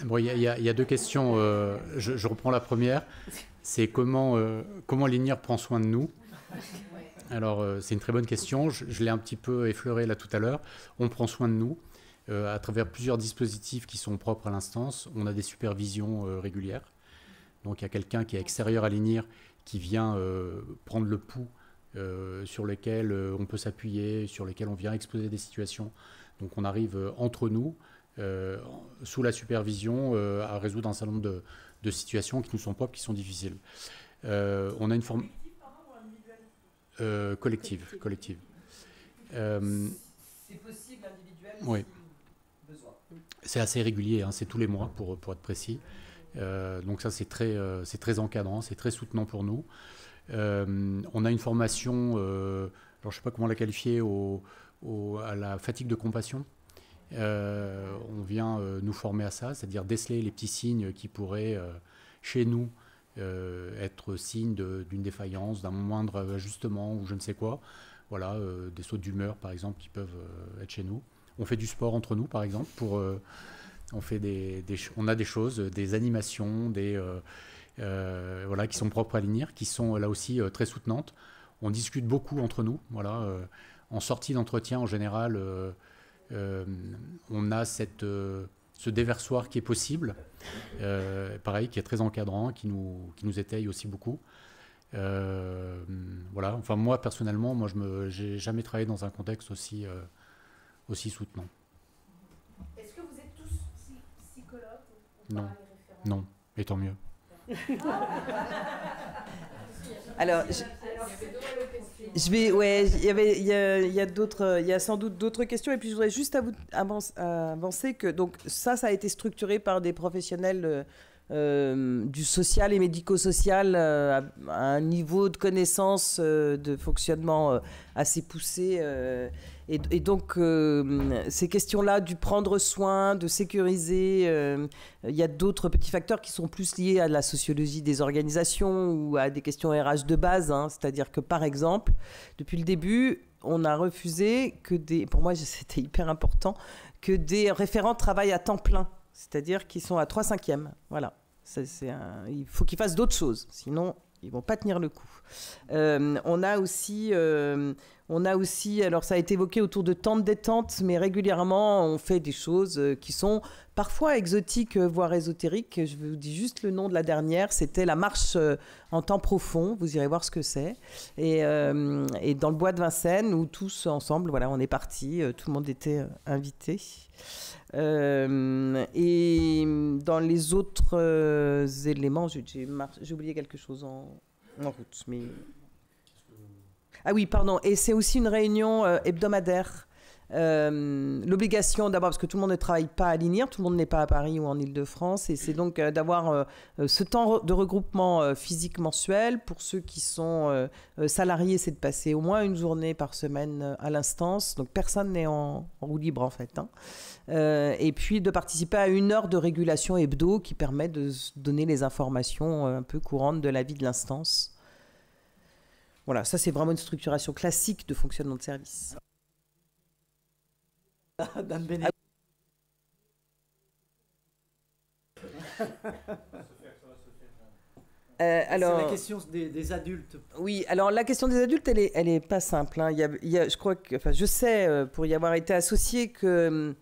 Bon, il y a deux questions. Je reprends la première. C'est comment l'INIR prend soin de nous. Alors, c'est une très bonne question. Je l'ai un petit peu effleuré là tout à l'heure. On prend soin de nous à travers plusieurs dispositifs qui sont propres à l'instance. On a des supervisions régulières. Donc, il y a quelqu'un qui est extérieur à l'INIR qui vient prendre le pouls sur lesquels on peut s'appuyer, sur lesquels on vient exposer des situations. Donc, on arrive entre nous, sous la supervision, à résoudre un certain nombre de situations qui nous sont propres, qui sont difficiles. On a une forme collective. C'est possible individuel, oui. Si besoin. C'est assez régulier, hein, c'est tous les mois pour être précis. Donc ça, c'est très encadrant, c'est très soutenant pour nous. On a une formation, alors je ne sais pas comment la qualifier, à la fatigue de compassion. On vient nous former à ça, c'est-à-dire déceler les petits signes qui pourraient, chez nous, être signes d'une défaillance, d'un moindre ajustement ou je ne sais quoi. Voilà, des sautes d'humeur, par exemple, qui peuvent être chez nous. On fait du sport entre nous, par exemple. On a des choses, des animations, voilà, qui sont propres à l'INIR, qui sont là aussi très soutenantes. On discute beaucoup entre nous. Voilà, en sortie d'entretien, en général, on a ce déversoir qui est possible, pareil, qui est très encadrant, qui nous étaye aussi beaucoup. Voilà. Enfin, moi, personnellement, je n'ai jamais travaillé dans un contexte aussi soutenant. Est-ce que vous êtes tous psychologues? Non. Non, et tant mieux. Alors, il y a sans doute d'autres questions, et puis je voudrais juste avancer que donc ça a été structuré par des professionnels du social et médico-social à un niveau de connaissance de fonctionnement assez poussé. Et donc, ces questions-là du prendre soin, de sécuriser, il y a d'autres petits facteurs qui sont plus liés à la sociologie des organisations ou à des questions RH de base. Hein. C'est-à-dire que, par exemple, depuis le début, on a refusé pour moi, c'était hyper important, que des référents travaillent à temps plein. C'est-à-dire qu'ils sont à 3/5. Voilà. Il faut qu'ils fassent d'autres choses, sinon ils ne vont pas tenir le coup. On a aussi, alors ça a été évoqué autour de temps de détente, mais régulièrement on fait des choses qui sont parfois exotiques, voire ésotériques. Je vous dis juste le nom de la dernière, c'était la marche en temps profond, vous irez voir ce que c'est. Et dans le bois de Vincennes, où tous ensemble, voilà, on est partis, tout le monde était invité. Et dans les autres éléments, j'ai oublié quelque chose en route. Mais... Ah oui, pardon. Et c'est aussi une réunion hebdomadaire. L'obligation d'abord, parce que tout le monde ne travaille pas à l'INIR, tout le monde n'est pas à Paris ou en Ile-de-France, et c'est donc d'avoir ce temps de regroupement physique mensuel. Pour ceux qui sont salariés, c'est de passer au moins une journée par semaine à l'instance, donc personne n'est en roue libre en fait. Hein. Et puis de participer à 1 heure de régulation hebdo qui permet de donner les informations un peu courantes de la vie de l'instance. Voilà, ça c'est vraiment une structuration classique de fonctionnement de service. Alors, c'est la question des adultes. Oui, alors la question des adultes, elle est pas simple. Hein. Je crois que, enfin, je sais, pour y avoir été associé, que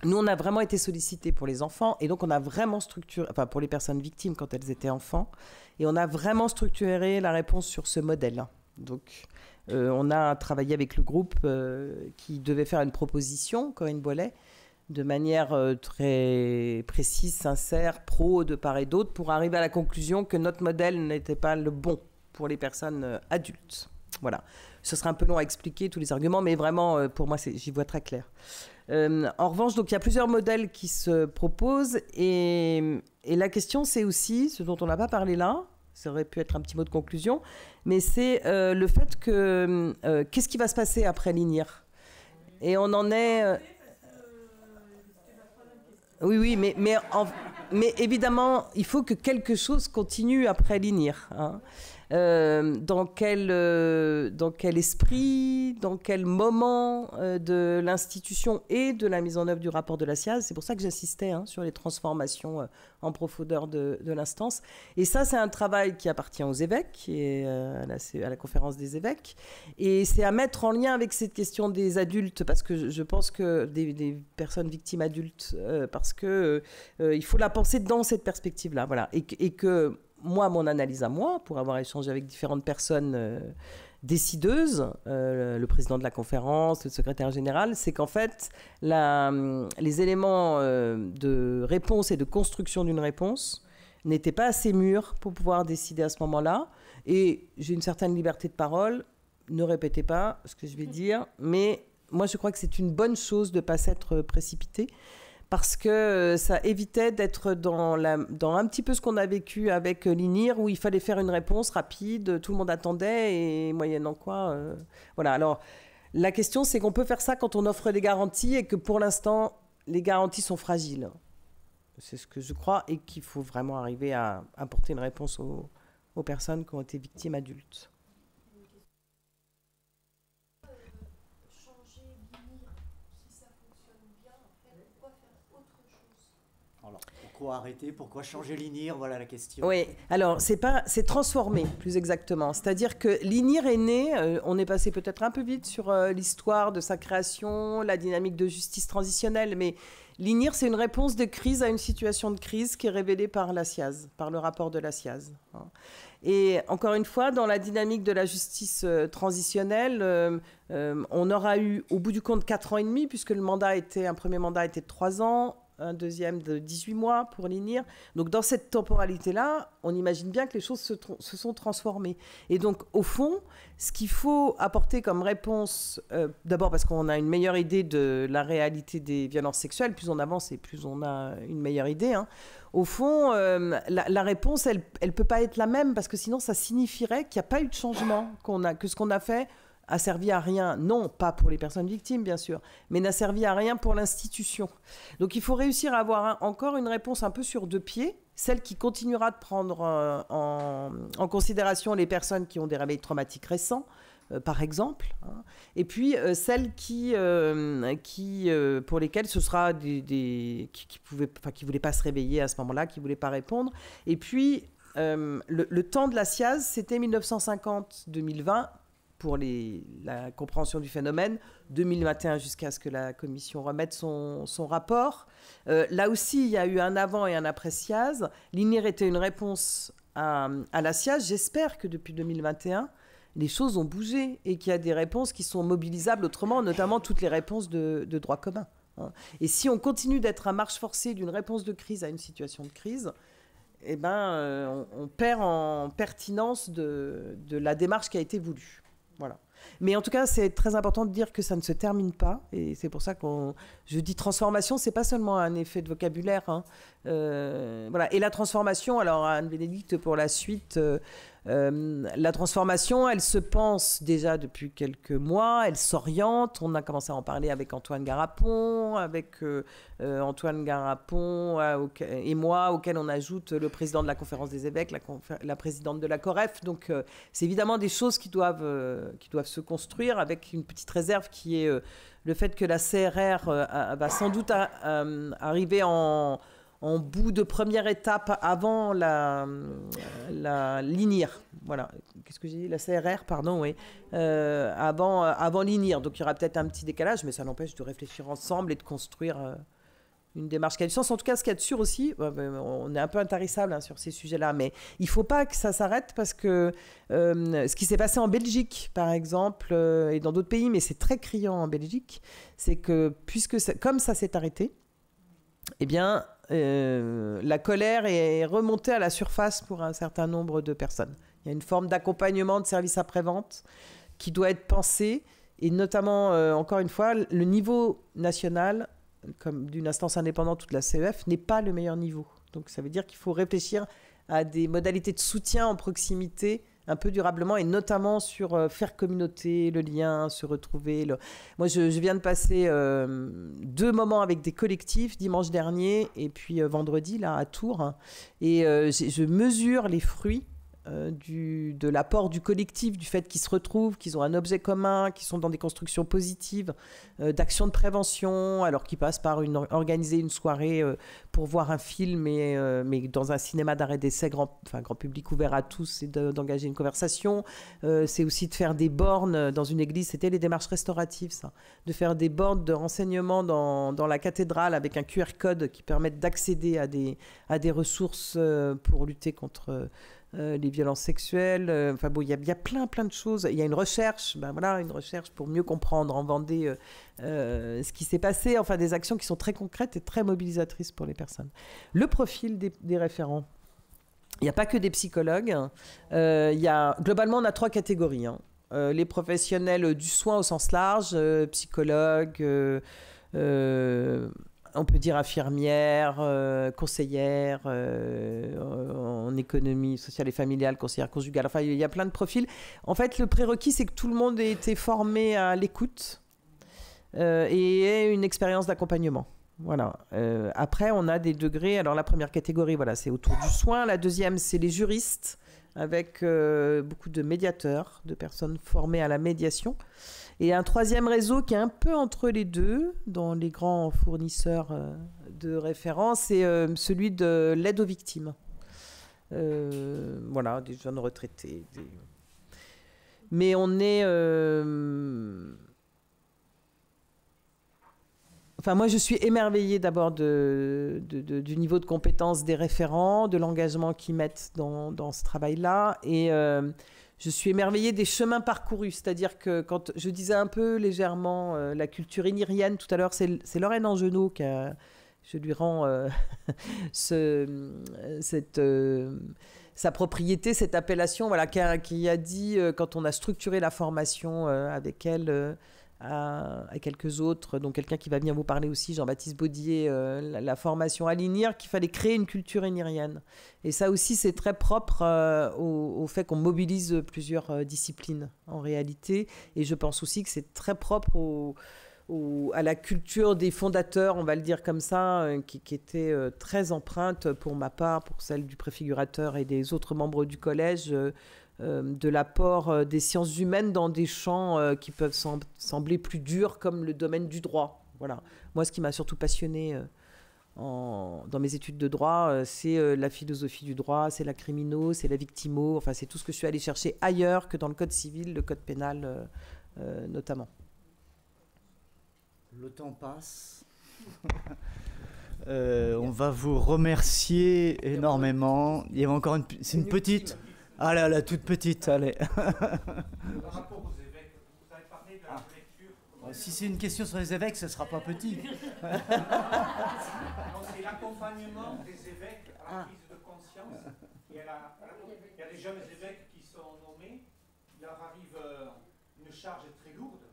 nous, on a vraiment été sollicités pour les enfants, et donc on a vraiment structuré, enfin pour les personnes victimes quand elles étaient enfants, et on a vraiment structuré la réponse sur ce modèle. Donc, on a travaillé avec le groupe qui devait faire une proposition, Corinne Boilet, de manière très précise, sincère, pro de part et d'autre, pour arriver à la conclusion que notre modèle n'était pas le bon pour les personnes adultes. Voilà. Ce sera un peu long à expliquer tous les arguments, mais vraiment, pour moi, j'y vois très clair. En revanche, donc, il y a plusieurs modèles qui se proposent, et la question, c'est aussi, ce dont on n'a pas parlé là, ça aurait pu être un petit mot de conclusion, mais c'est le fait que qu'est-ce qui va se passer après l'INIR ? Et on en est... Oui, mais évidemment, il faut que quelque chose continue après l'INIR. Hein. Dans quel esprit, dans quel moment de l'institution et de la mise en œuvre du rapport de la SIAZ. C'est pour ça que j'insistais sur les transformations en profondeur de l'instance. Et ça, c'est un travail qui appartient aux évêques et à la conférence des évêques. Et c'est à mettre en lien avec cette question des adultes, parce que je pense que des personnes victimes adultes, parce que il faut la penser dans cette perspective-là. Voilà. Et que moi, mon analyse à moi, pour avoir échangé avec différentes personnes décideuses, le président de la conférence, le secrétaire général, c'est qu'en fait, les éléments de réponse et de construction d'une réponse n'étaient pas assez mûrs pour pouvoir décider à ce moment-là. Et j'ai une certaine liberté de parole. Ne répétez pas ce que je vais dire, mais moi, je crois que c'est une bonne chose de ne pas s'être précipité, parce que ça évitait d'être dans un petit peu ce qu'on a vécu avec l'INIR, où il fallait faire une réponse rapide, tout le monde attendait, et moyennant quoi... voilà. Alors, la question, c'est qu'on peut faire ça quand on offre des garanties, et que pour l'instant, les garanties sont fragiles. C'est ce que je crois, et qu'il faut vraiment arriver à apporter une réponse aux personnes qui ont été victimes adultes. Pourquoi arrêter ? Pourquoi changer l'INIR ? Voilà la question. Oui, alors c'est transformé, plus exactement. C'est-à-dire que l'INIR est né, on est passé peut-être un peu vite sur l'histoire de sa création, la dynamique de justice transitionnelle, mais l'INIR, c'est une réponse de crise à une situation de crise qui est révélée par la SIAZ, par le rapport de la SIAZ. Et encore une fois, dans la dynamique de la justice transitionnelle, on aura eu, au bout du compte, 4 ans et demi, puisque un premier mandat était de 3 ans. un deuxième de 18 mois pour l'INIR. Donc dans cette temporalité-là, on imagine bien que les choses se sont transformées. Et donc au fond, ce qu'il faut apporter comme réponse, d'abord parce qu'on a une meilleure idée de la réalité des violences sexuelles, plus on avance et plus on a une meilleure idée. Hein. Au fond, la réponse, elle ne peut pas être la même parce que sinon ça signifierait qu'il n'y a pas eu de changement, que ce qu'on a fait a servi à rien, non pas pour les personnes victimes bien sûr, mais n'a servi à rien pour l'institution. Donc il faut réussir à avoir encore une réponse un peu sur deux pieds, celle qui continuera de prendre en considération les personnes qui ont des réveils traumatiques récents, par exemple, hein, et puis celles pour lesquelles ce sera qui voulaient pas se réveiller à ce moment-là, qui voulaient pas répondre, et puis le temps de la SIAZ, c'était 1950-2020 pour la compréhension du phénomène, 2021 jusqu'à ce que la commission remette son rapport. Là aussi, il y a eu un avant et un après SIAZ. L'INIR était une réponse à la SIAZ. J'espère que depuis 2021, les choses ont bougé et qu'il y a des réponses qui sont mobilisables autrement, notamment toutes les réponses de droit commun. Et si on continue d'être à marche forcée d'une réponse de crise à une situation de crise, eh ben, on perd en pertinence de la démarche qui a été voulue. Voilà. Mais en tout cas, c'est très important de dire que ça ne se termine pas. Et c'est pour ça je dis transformation, c'est pas seulement un effet de vocabulaire. Hein. Voilà. Et la transformation, alors Anne-Bénédicte, pour la suite, la transformation, elle se pense déjà depuis quelques mois, elle s'oriente. On a commencé à en parler avec Antoine Garapon, et moi, auquel on ajoute le président de la Conférence des évêques, la présidente de la COREF. Donc, c'est évidemment des choses qui doivent se construire avec une petite réserve qui est le fait que la CRR va sans doute arriver en bout de première étape avant la l'INIR. Voilà. Qu'est-ce que j'ai dit ? La CRR, pardon, oui. Avant l'INIR. Donc, il y aura peut-être un petit décalage, mais ça n'empêche de réfléchir ensemble et de construire une démarche qui a du sens. En tout cas, ce qu'il y a de sûr aussi, on est un peu intarissable hein, sur ces sujets-là, mais il ne faut pas que ça s'arrête parce que ce qui s'est passé en Belgique, par exemple, et dans d'autres pays, mais c'est très criant en Belgique, c'est que comme ça s'est arrêté, eh bien, la colère est remontée à la surface pour un certain nombre de personnes. Il y a une forme d'accompagnement de services après-vente qui doit être pensée, et notamment, encore une fois, le niveau national, comme d'une instance indépendante ou de la CEF, n'est pas le meilleur niveau. Donc ça veut dire qu'il faut réfléchir à des modalités de soutien en proximité un peu durablement, et notamment sur faire communauté, le lien, se retrouver. Moi, je viens de passer 2 moments avec des collectifs, dimanche dernier et puis vendredi, là, à Tours. Hein, et je mesure les fruits de l'apport du collectif, du fait qu'ils se retrouvent, qu'ils ont un objet commun, qu'ils sont dans des constructions positives, d'actions de prévention, alors qu'ils passent par organiser une soirée pour voir un film, mais dans un cinéma d'arrêt d'essai grand public ouvert à tous, et d'engager une conversation. C'est aussi de faire des bornes dans une église, c'était les démarches restauratives, ça, de faire des bornes de renseignement dans la cathédrale avec un QR code qui permettent d'accéder à des ressources pour lutter contre les violences sexuelles. Enfin bon, il y a plein de choses. Il y a une recherche, une recherche pour mieux comprendre en Vendée ce qui s'est passé. Enfin, des actions qui sont très concrètes et très mobilisatrices pour les personnes. Le profil des référents. Il n'y a pas que des psychologues. Globalement, on a 3 catégories. Hein. Les professionnels du soin au sens large, psychologues, on peut dire infirmière, conseillère en économie sociale et familiale, conseillère conjugale. Enfin, il y a plein de profils. En fait, le prérequis, c'est que tout le monde ait été formé à l'écoute et ait une expérience d'accompagnement. Voilà. Après, on a des degrés. Alors, la première catégorie, voilà, c'est autour du soin. La deuxième, c'est les juristes, avec beaucoup de médiateurs, de personnes formées à la médiation. Et un troisième réseau qui est un peu entre les deux, dans les grands fournisseurs de référence, c'est celui de l'aide aux victimes. Voilà, des jeunes retraités. Mais on est... Enfin, moi, je suis émerveillée d'abord du niveau de compétence des référents, de l'engagement qu'ils mettent dans ce travail-là. Et je suis émerveillée des chemins parcourus. C'est-à-dire que quand je disais un peu légèrement la culture inirienne tout à l'heure, c'est Lorraine Angenot qui je lui rends sa propriété, cette appellation, voilà, qui a dit, quand on a structuré la formation avec elle, à quelques autres, dont quelqu'un qui va venir vous parler aussi, Jean-Baptiste Baudier, la formation à l'INIR, qu'il fallait créer une culture INIRienne. Et ça aussi, c'est très propre au fait qu'on mobilise plusieurs disciplines, en réalité. Et je pense aussi que c'est très propre à la culture des fondateurs, on va le dire comme ça, qui était très empreinte pour ma part, pour celle du préfigurateur et des autres membres du collège, de l'apport des sciences humaines dans des champs qui peuvent sembler plus durs, comme le domaine du droit. Voilà. Moi, ce qui m'a surtout passionné dans mes études de droit, c'est la philosophie du droit, c'est la crimino, c'est la victimo, enfin c'est tout ce que je suis allée chercher ailleurs que dans le code civil, le code pénal notamment. Le temps passe. On va vous remercier énormément. Il y avait encore c'est une petite. Ah là, la toute petite, allez. Par rapport aux évêques, vous avez parlé de la lecture. Si c'est une question sur les évêques, ce ne sera pas petit. C'est l'accompagnement des évêques à la prise de conscience. Il y a des jeunes évêques qui sont nommés, il leur arrive une charge très lourde.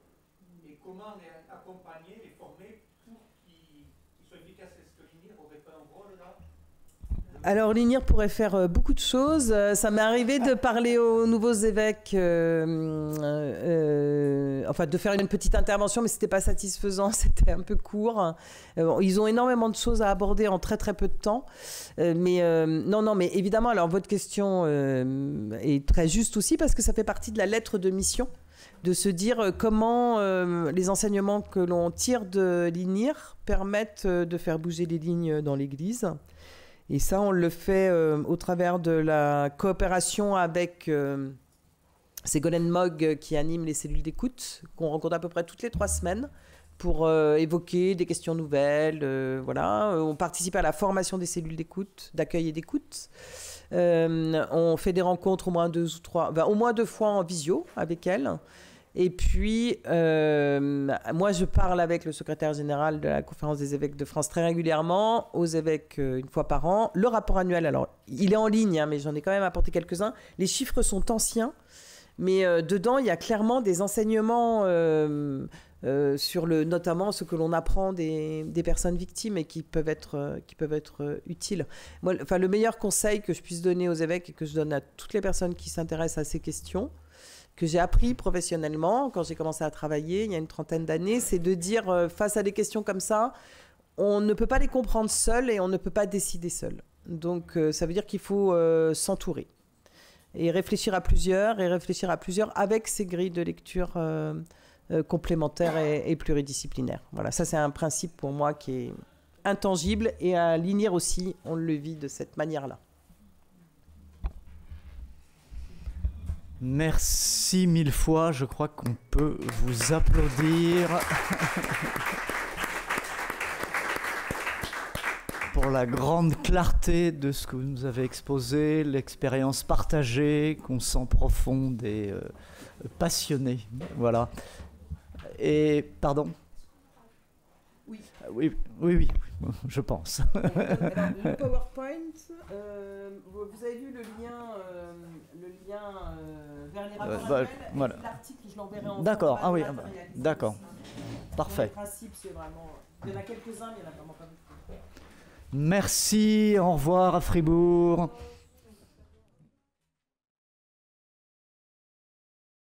Et comment les accompagner, les former pour qu'ils soient efficaces? Est-ce que l'INIR aurait pas un rôle là? Alors l'INIR pourrait faire beaucoup de choses. Ça m'est arrivé de parler aux nouveaux évêques, enfin de faire une petite intervention, mais c'était pas satisfaisant, c'était un peu court. Ils ont énormément de choses à aborder en très très peu de temps. Mais évidemment, alors votre question est très juste aussi parce que ça fait partie de la lettre de mission, de se dire comment les enseignements que l'on tire de l'INIR permettent de faire bouger les lignes dans l'Église. Et ça, on le fait au travers de la coopération avec Ségolène Mogg qui anime les cellules d'écoute, qu'on rencontre à peu près toutes les 3 semaines pour évoquer des questions nouvelles. Voilà. On participe à la formation des cellules d'écoute, d'accueil et d'écoute. On fait des rencontres au moins 2 fois en visio avec elle. Et puis, moi, je parle avec le secrétaire général de la Conférence des évêques de France très régulièrement, aux évêques une fois par an. Le rapport annuel, alors, il est en ligne, hein, mais j'en ai quand même apporté quelques-uns. Les chiffres sont anciens, mais dedans, il y a clairement des enseignements sur notamment ce que l'on apprend des personnes victimes et qui peuvent être utiles. Moi, le meilleur conseil que je puisse donner aux évêques et que je donne à toutes les personnes qui s'intéressent à ces questions, que j'ai appris professionnellement quand j'ai commencé à travailler il y a une 30aine d'années, c'est de dire face à des questions comme ça, on ne peut pas les comprendre seul et on ne peut pas décider seul. Donc ça veut dire qu'il faut s'entourer et réfléchir à plusieurs avec ces grilles de lecture complémentaires et pluridisciplinaires. Voilà, ça c'est un principe pour moi qui est intangible et à l'INIR aussi, on le vit de cette manière-là. Merci 1000 fois, je crois qu'on peut vous applaudir pour la grande clarté de ce que vous nous avez exposé, l'expérience partagée, qu'on sent profonde et passionnée. Voilà. Et, pardon ? Oui, je pense. Alors, le PowerPoint, vous avez vu le lien vers les rapports annuels, voilà. l'article, je l'enverrai en D'accord, format oui, matérialisé d'accord. aussi. Parfait. Le principe, c'est vraiment... Il y en a quelques-uns, mais il n'y en a vraiment pas beaucoup. Merci, au revoir à Fribourg.